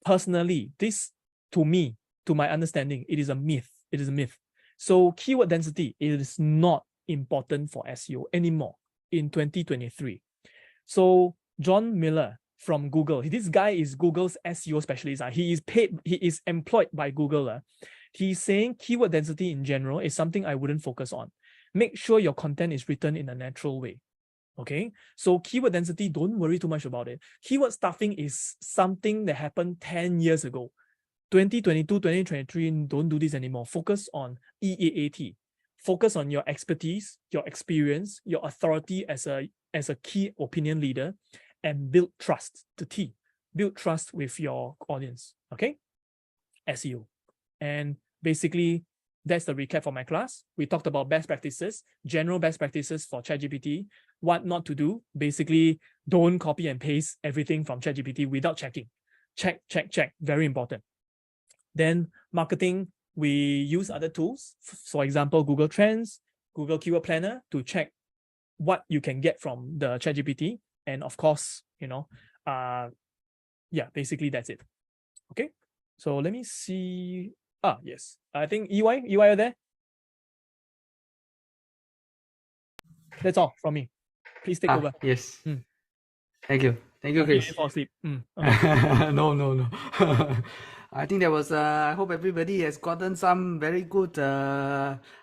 Personally, this, to me, to my understanding, it is a myth. It is a myth. So keyword density is not important for SEO anymore in 2023. So John Miller from Google, this guy is Google's SEO specialist. He is paid, he is employed by Google. He's saying keyword density in general is something I wouldn't focus on. Make sure your content is written in a natural way. Okay, so keyword density, don't worry too much about it. Keyword stuffing is something that happened 10 years ago. 2022, 2023, don't do this anymore. Focus on EAAT. Focus on your expertise, your experience, your authority as a key opinion leader, and build trust, the T. Build trust with your audience, okay? SEO. And basically, that's the recap for my class. We talked about best practices, general best practices for ChatGPT, what not to do. Basically, don't copy and paste everything from ChatGPT without checking. Check. Very important. Then marketing, we use other tools, for example, Google Trends, Google Keyword Planner, to check what you can get from the ChatGPT. And of course, yeah, basically that's it. Okay, so let me see. Yes, I think EY, are there? That's all from me. Please take over. Yes. Thank you, Chris. You fall asleep. Okay. No. I think there was. I hope everybody has gotten some very good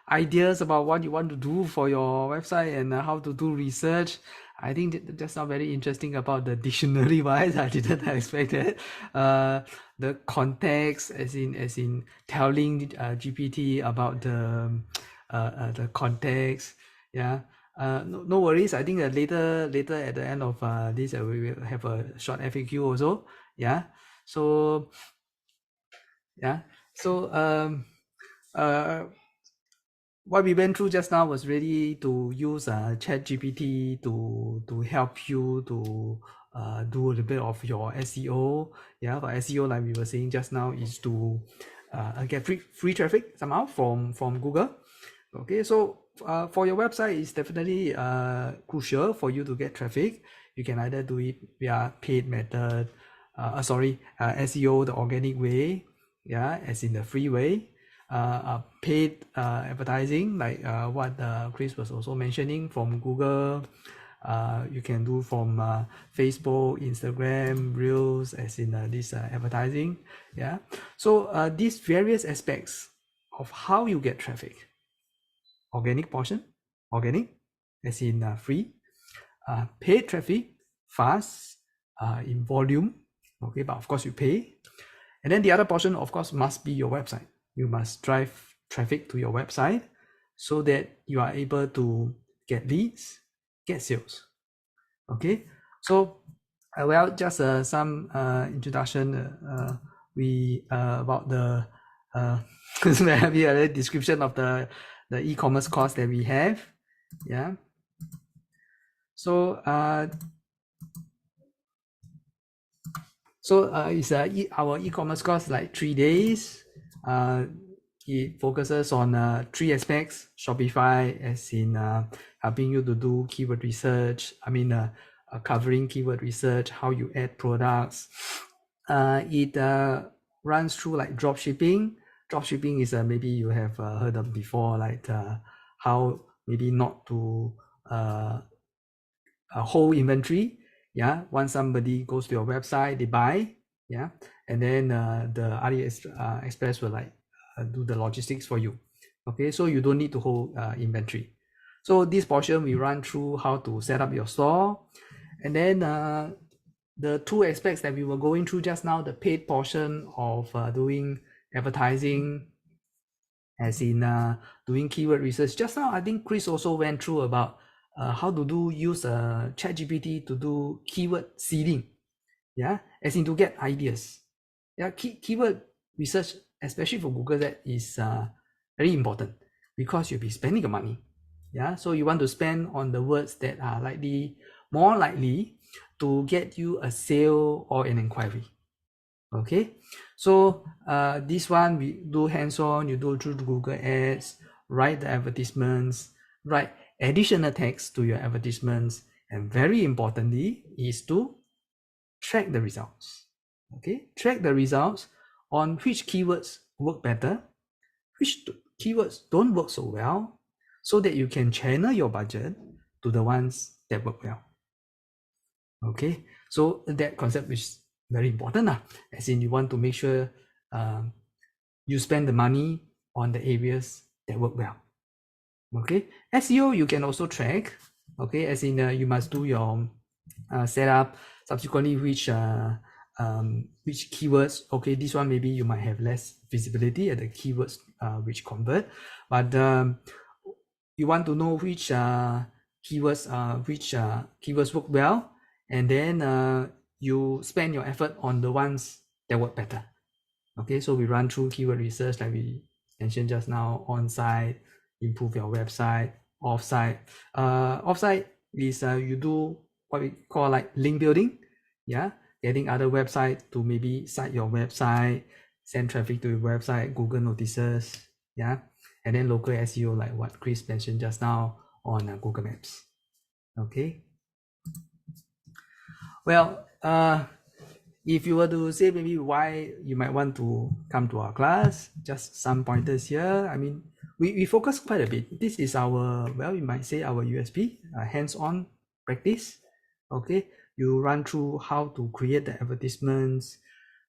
ideas about what you want to do for your website and how to do research. I think that's not very interesting about the dictionary wise. I didn't expect that. The context, as in telling GPT about the context. Yeah. No worries. I think that later at the end of this, we will have a short FAQ also. Yeah. So what we went through just now was really to use ChatGPT to help you to do a little bit of your SEO. Yeah, for SEO, like we were saying just now, is to get free traffic somehow from Google. Okay, so for your website, it's definitely crucial for you to get traffic. You can either do it via paid method, SEO the organic way, yeah, as in the free way. Paid advertising, like what Chris was also mentioning, from Google. You can do from Facebook, Instagram, Reels, as in this advertising. Yeah. So these various aspects of how you get traffic. Organic portion, organic, as in free. Paid traffic, fast, in volume. Okay, but of course you pay. And then the other portion, of course, must be your website. You must drive traffic to your website so that you are able to get leads, get sales. Okay, so well, just some introduction. We about the maybe a description of the e-commerce course that we have. Yeah. So it's our e-commerce course, like 3 days. It focuses on 3 aspects. Shopify, as in helping you to do keyword research. Covering keyword research, how you add products. It runs through like drop shipping. Drop shipping is maybe you have heard of before, like how maybe not to hold inventory. Yeah, once somebody goes to your website, they buy. Yeah, and then the AliExpress will like do the logistics for you. Okay, so you don't need to hold inventory. So this portion we run through how to set up your store, and then the 2 aspects that we were going through just now, the paid portion of doing advertising, as in doing keyword research. Just now, I think Chris also went through about how to use ChatGPT to do keyword seeding. Yeah, as in to get ideas. Yeah, keyword research, especially for Google, that is very important because you'll be spending your money. Yeah, so you want to spend on the words that are more likely to get you a sale or an inquiry. Okay, so this one we do hands-on. You do through Google Ads, write the advertisements, write additional text to your advertisements, and very importantly is to track the results. Okay, track the results on which keywords work better, which keywords don't work so well, so that you can channel your budget to the ones that work well. Okay, so that concept is very important, as in you want to make sure you spend the money on the areas that work well. Okay, SEO you can also track. Okay, as in you must do your setup, subsequently which keywords. Okay, this one maybe you might have less visibility at the keywords which convert, but you want to know which keywords work well, and then you spend your effort on the ones that work better. Okay, so we run through keyword research like we mentioned just now, on-site, improve your website, off-site. Off-site is you do what we call like link building. Yeah, getting other websites to maybe cite your website, send traffic to your website, Google notices, yeah, and then local SEO like what Chris mentioned just now on Google Maps. Okay. Well, if you were to say maybe why you might want to come to our class, just some pointers here. I mean, we focus quite a bit. This is our, well, you might say our USP, hands-on practice. Okay, you run through how to create the advertisements.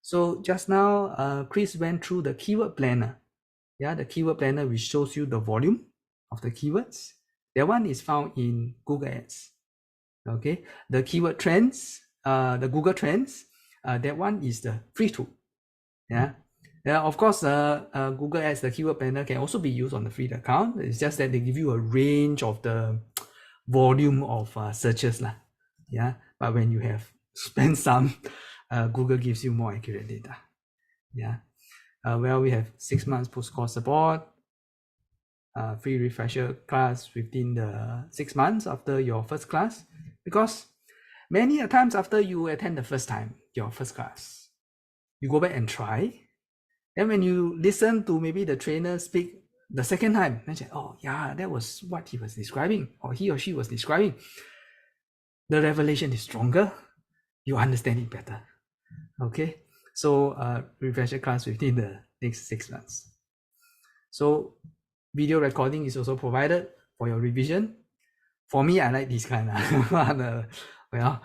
So just now, Chris went through the keyword planner. Yeah, the keyword planner which shows you the volume of the keywords. That one is found in Google Ads. Okay, the keyword trends, the Google Trends, that one is the free tool. Yeah, of course, Google Ads, the keyword planner can also be used on the free account. It's just that they give you a range of the volume of searches lah. Yeah, but when you have spent some, Google gives you more accurate data. Yeah, well, we have 6 months post-course support, free refresher class within the 6 months after your first class, because many times after you attend the first time, your first class, you go back and try. And when you listen to maybe the trainer speak the second time, then say, oh yeah, that was what he was describing, or he or she was describing. The revelation is stronger. You understand it better. Okay. So refresher class within the next 6 months. So video recording is also provided for your revision. For me, I like this kind of, well,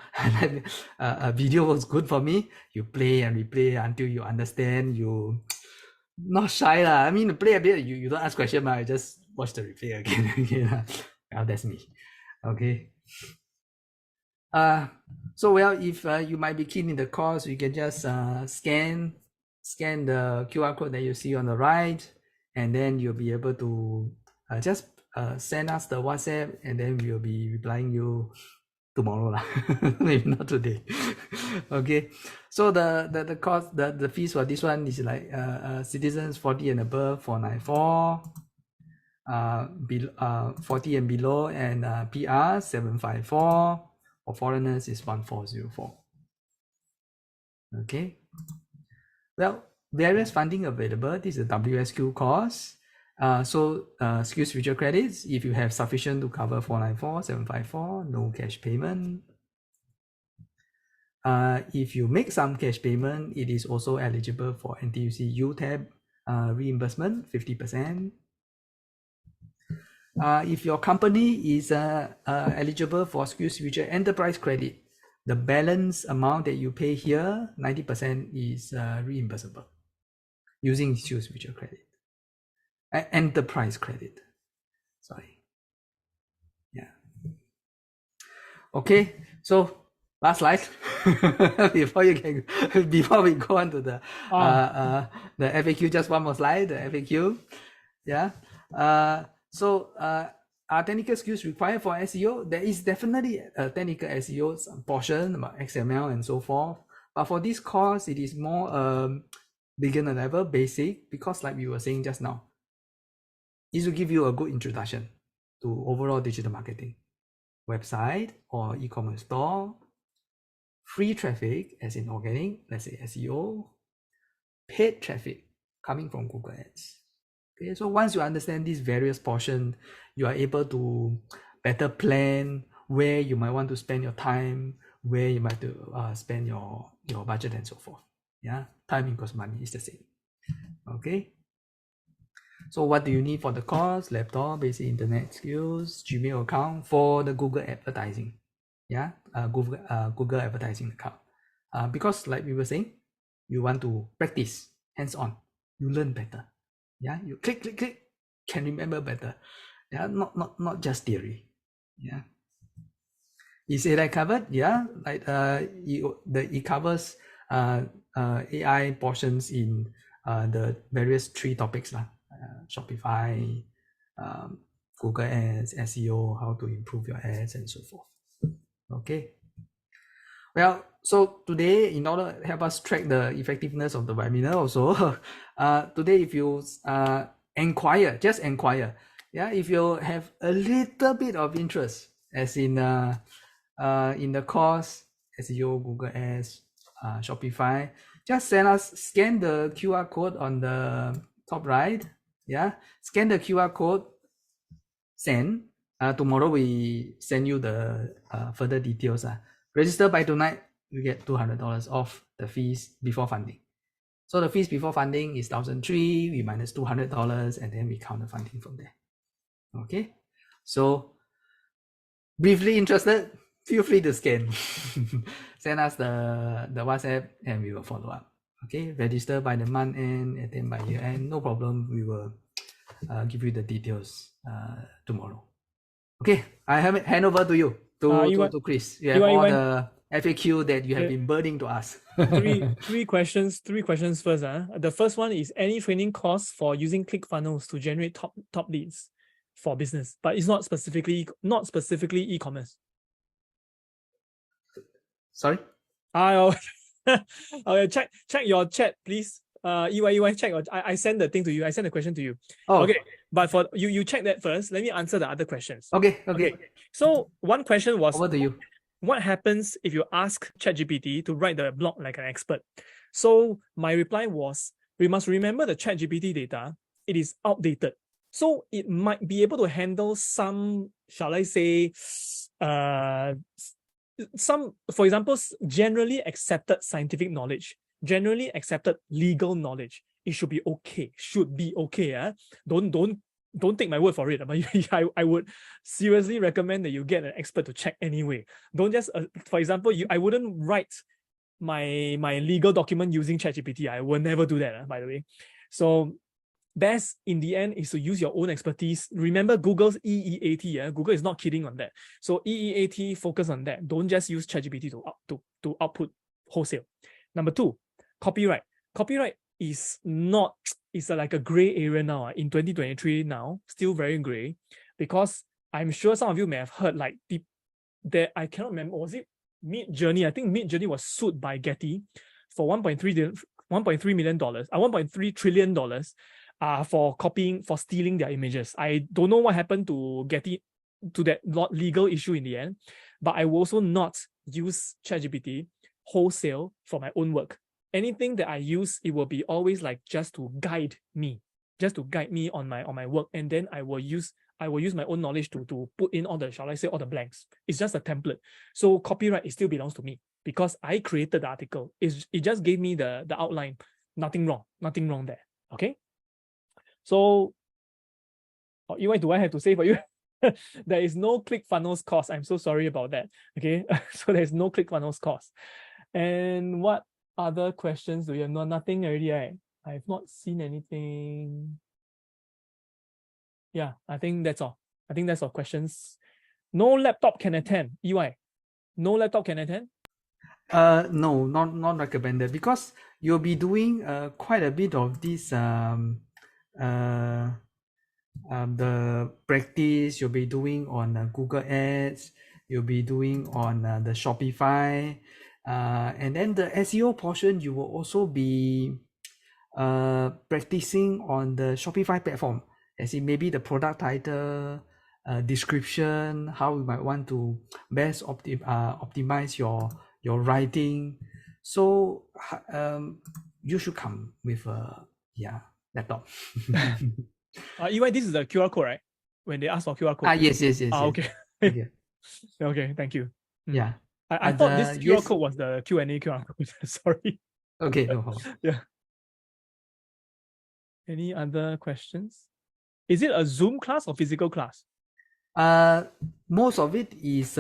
a video was good for me. You play and replay until you understand. You not shy lah. I mean, play a bit. You don't ask question, but I just watch the replay again. Again. Well, that's me. Okay. So well, if you might be keen in the course, you can just scan the QR code that you see on the right, and then you'll be able to just send us the WhatsApp, and then we'll be replying you tomorrow lah. Maybe not today. Okay, so the cost, the fees for this one is like citizens 40 and above 494, 40 and below, and PR 754, for foreigners is 1404. Okay, well, various funding available. This is a WSQ course. So skills future credits, if you have sufficient to cover 494, 754, no cash payment. If you make some cash payment, it is also eligible for NTUC UTAB reimbursement, 50%. If your company is eligible for skills future enterprise credit, the balance amount that you pay here, 90% is reimbursable using skills future credit. Enterprise credit. Sorry. Yeah. Okay. So last slide before we go on to the FAQ. Just one more slide. The FAQ. Yeah. So are technical skills required for SEO? There is definitely a technical SEO portion about XML and so forth. But for this course, it is more beginner level, basic, because like we were saying just now, it will give you a good introduction to overall digital marketing, website or e-commerce store, free traffic as in organic, let's say SEO, paid traffic coming from Google Ads. Okay, so once you understand these various portions, you are able to better plan where you might want to spend your time, where you might spend your budget and so forth. Yeah, time equals money is the same. Okay. So what do you need for the course? Laptop, basic internet skills, Gmail account for the Google advertising. Yeah, Google advertising account. Because like we were saying, you want to practice hands-on. You learn better. Yeah, you click, can remember better. Yeah, not just theory. Yeah. Is that covered? Yeah, like it covers AI portions in the various 3 topics lah. Shopify, Google Ads, SEO, how to improve your ads and so forth. Okay. Well, so today, in order to help us track the effectiveness of the webinar also, today if you inquire, just inquire. Yeah, if you have a little bit of interest, as in the course, SEO, Google Ads, Shopify, just scan the QR code on the top right. Yeah, scan the QR code, send. Tomorrow we send you the further details. Register by tonight, you get $200 off the fees before funding. So the fees before funding is 1,300, we minus $200, and then we count the funding from there. Okay, so briefly interested, feel free to scan. Send us the WhatsApp and we will follow up. Okay, register by the month end and then by year end, no problem. We will give you the details tomorrow. Okay, I have it hand over to you, to Chris. You have all the FAQ that you have been burning to us. three questions first. The first one is any training costs for using ClickFunnels to generate top leads for business, but it's not specifically e-commerce. Sorry? Okay, check your chat, please. EY, check. I send the thing to you. I send the question to you. Oh. Okay, but for you check that first. Let me answer the other questions. Okay. So one question was, over to you. What happens if you ask ChatGPT to write the blog like an expert? So my reply was, we must remember the ChatGPT data. It is outdated. So it might be able to handle some, shall I say, some, for example, generally accepted scientific knowledge, generally accepted legal knowledge. It should be okay. Don't take my word for it. But I would seriously recommend that you get an expert to check anyway. Don't just, for example, I wouldn't write my legal document using ChatGPT. I will never do that, by the way. So best in the end is to use your own expertise. Remember Google's EEAT. Google is not kidding on that. So EEAT, focus on that. Don't just use ChatGPT to output wholesale. Number two, copyright. Copyright is not, it's like a gray area now. In 2023 now, still very gray, because I'm sure some of you may have heard like I cannot remember, was it Midjourney? I think Midjourney was sued by Getty for $1.3 million, $1.3 trillion for stealing their images. I don't know what happened to Getty, to that legal issue in the end, but I will also not use ChatGPT wholesale for my own work. Anything that I use, it will be always like just to guide me on my work, and then I will use my own knowledge to put in all the, shall I say, all the blanks. It's just a template. So copyright, it still belongs to me because I created the article. It just gave me the outline. Nothing wrong there. Okay. So, do I have to say for you? There is no ClickFunnels cost. I'm so sorry about that. Okay. So there's no ClickFunnels cost. And what other questions do you have? No, nothing already, right? I have not seen anything. Yeah, I think that's all. Questions. No laptop can attend. EY, no laptop can attend? No, not recommended, because you'll be doing quite a bit of this the practice you'll be doing on Google Ads, you'll be doing on the Shopify, and then the SEO portion you will also be practicing on the Shopify platform, as in maybe the product title, description, how you might want to best optimize your writing. So you should come with a laptop. EY, this is the QR code, right? When they ask for QR code. Yes. Okay. Okay. Okay, thank you. Yeah. I thought this QR code was the Q&A QR code. Sorry. Okay, no problem. Yeah. Any other questions? Is it a Zoom class or physical class? Most of it is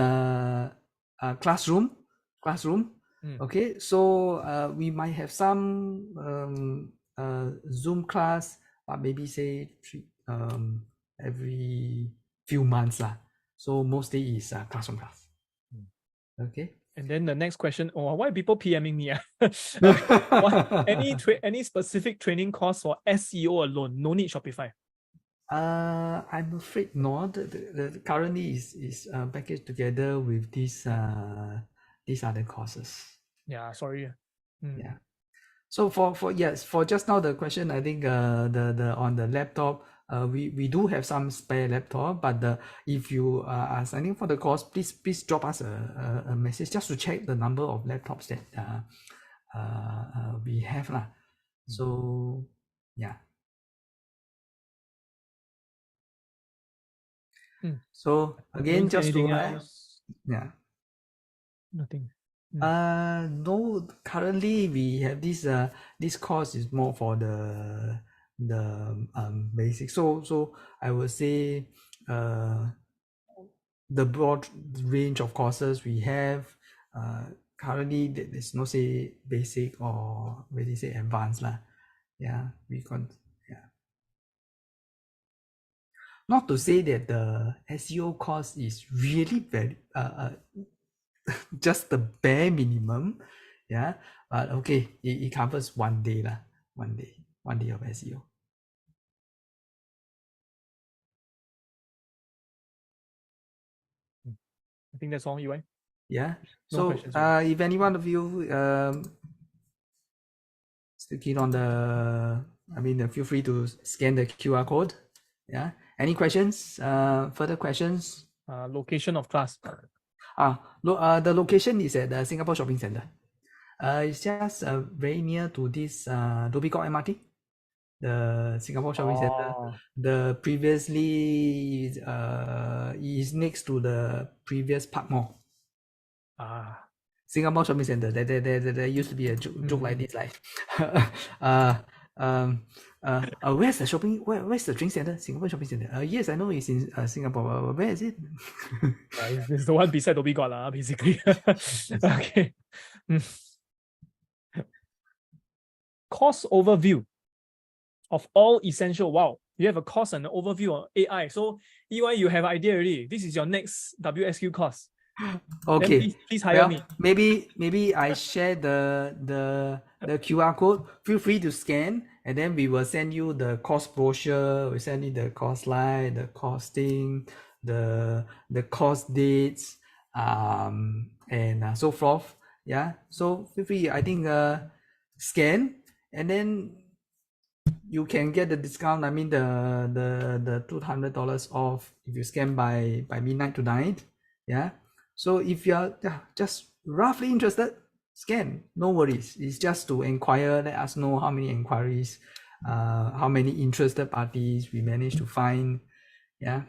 classroom. Okay, so we might have some Zoom class, but maybe say every few months lah. So mostly is classroom class. Okay. And then the next question, why are people PMing me? Any specific training course for SEO alone? No need Shopify. I'm afraid not. Currently is packaged together with these other courses. Yeah, sorry. Yeah. So for just now the question, I think the on the laptop, we do have some spare laptop, but if you are signing for the course, please drop us a message just to check the number of laptops that we have lah. So yeah. So I again, don't see just to anything else. yeah. Nothing. No, currently we have this course is more for the basic. So I would say the broad range of courses we have currently there's no say basic or really say advanced lah. Yeah, we can. Yeah. Not to say that the SEO course is really very just the bare minimum. Yeah, but okay, it covers one day lah. One day of SEO. I think that's all, UI. Yeah. No So questions, right? if any one of you still keen on feel free to scan the QR code. Yeah. Any questions? Further questions? Location of class. The location is at the Singapore Shopping Centre. It's just very near to this Dhoby Ghaut MRT, the Singapore Shopping Centre. The previously is next to the previous Park Mall. Singapore Shopping Centre. There used to be a joke like this, like where's the shopping? Where's the drink center? Singapore Shopping Centre. Yes, I know it's in Singapore. Where is it? It's the one beside Dhoby Ghaut, basically. Okay. Course overview of all essential. Wow, you have a course and an overview on AI. So EY, you have idea already. This is your next WSQ course. Okay. Then please hire me. Maybe I share the QR code. Feel free to scan, and then we will send you the course brochure. We send you the course slide, the costing, the course dates, and so forth. Yeah. So feel free. I think scan, and then you can get the discount. I mean the $200 off if you scan by midnight tonight. Yeah. So if you're just roughly interested, scan. No worries. It's just to inquire. Let us know how many inquiries, how many interested parties we managed to find. Yeah.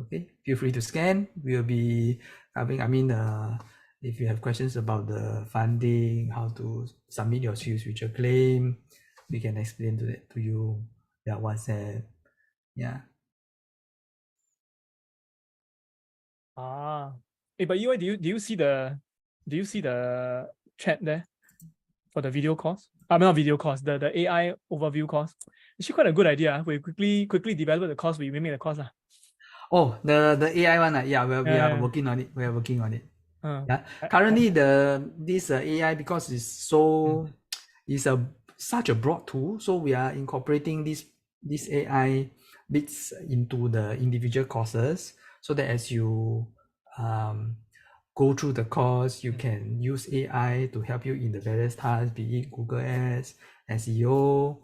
Okay. Feel free to scan. We'll be having. If you have questions about the funding, how to submit your SkillsFuture claim, we can explain to you. Yeah, WhatsApp. Yeah. But UI, do you see the chat there for the video course? Not video course, the AI overview course. It's quite a good idea. We quickly develop the course. We make the course. Oh, the AI one. Yeah, we are working on it. We are working on it. Yeah. Currently, this AI, because it's so such a broad tool, so we are incorporating this AI bits into the individual courses, so that as you go through the course, you can use AI to help you in the various tasks, be it Google Ads, SEO,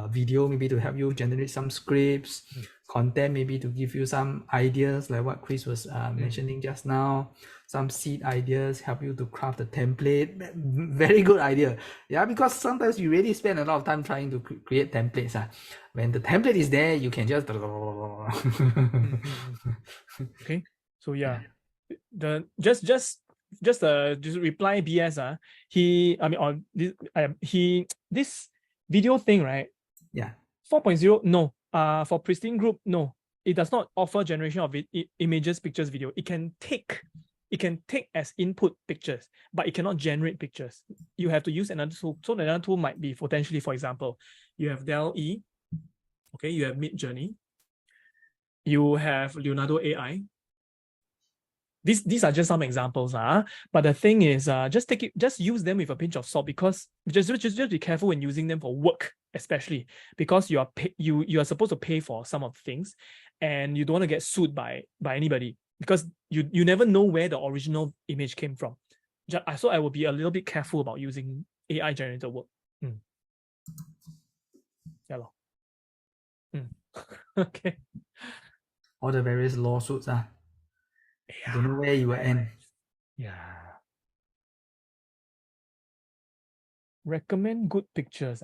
video maybe to help you generate some scripts, content maybe to give you some ideas like what Chris was mentioning just now, some seed ideas, help you to craft a template. Very good idea. Yeah, because sometimes you really spend a lot of time trying to create templates. When the template is there, you can just okay. So yeah, the just reply BS. This video thing, right? Yeah. 4.0, no. For Pristine Group, no. It does not offer generation of images, pictures, video. It can take as input pictures, but it cannot generate pictures. You have to use another tool. So another tool might be potentially, for example, you have DALL-E, okay, you have Midjourney, you have Leonardo AI. These are just some examples, but the thing is, just use them with a pinch of salt, because just be careful when using them for work, especially because you are supposed to pay for some of the things, and you don't want to get sued by anybody, because you never know where the original image came from. So I will be a little bit careful about using AI generated work. Yeah. Okay. All the various lawsuits. Don't know where you will end. Yeah. recommend good pictures.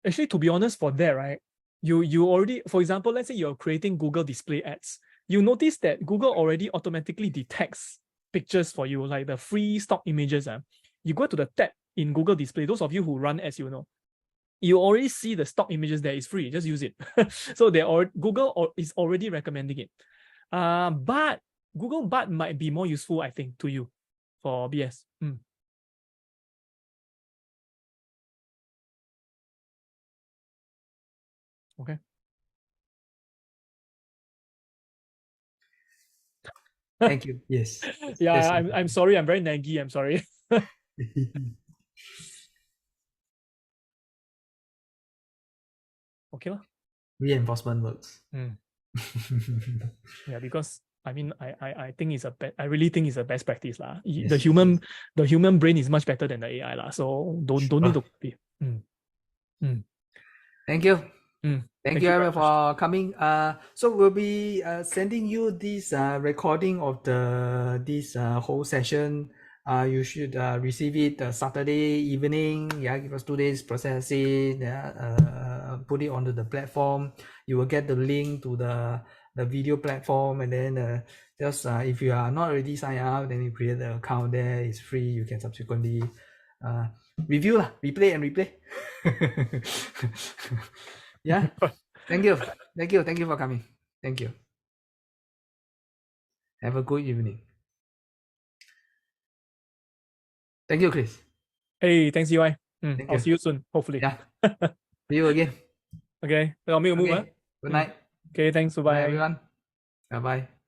Actually, to be honest, for that, right, you already, for example, let's say you're creating Google display ads. You notice that Google already automatically detects pictures for you, like the free stock images. You go to the tab in Google Display. Those of you who run ads, you already see the stock images there. It's free. Just use it. So Google is already recommending it. But Google Bard might be more useful, I think, to you for BS. Okay. Thank you. Yes. Yeah, I'm sorry. I'm very naggy. I'm sorry. Okay lah. Reinforcement works. Yeah, because I mean, I think I really think it's a best practice lah. Yes, The human brain is much better than the AI lah. So don't need to copy. Thank you. Thank Thank you, you very Aaron, for coming. So we'll be sending you this recording of this whole session. You should receive it Saturday evening. Yeah, give us 2 days, process it. Yeah, put it onto the platform. You will get the link to the video platform, and then just if you are not already signed up, then you create the account there. It's free. You can subsequently review lah, replay and replay. Yeah. Thank you for coming. Thank you. Have a good evening. Thank you, Chris. Hey, thanks, UI. Thank I'll you. see you soon, hopefully. Yeah. See you again. Okay. I'll make a move. Okay. Good night. Okay, thanks. Bye, Bye. everyone. Bye bye.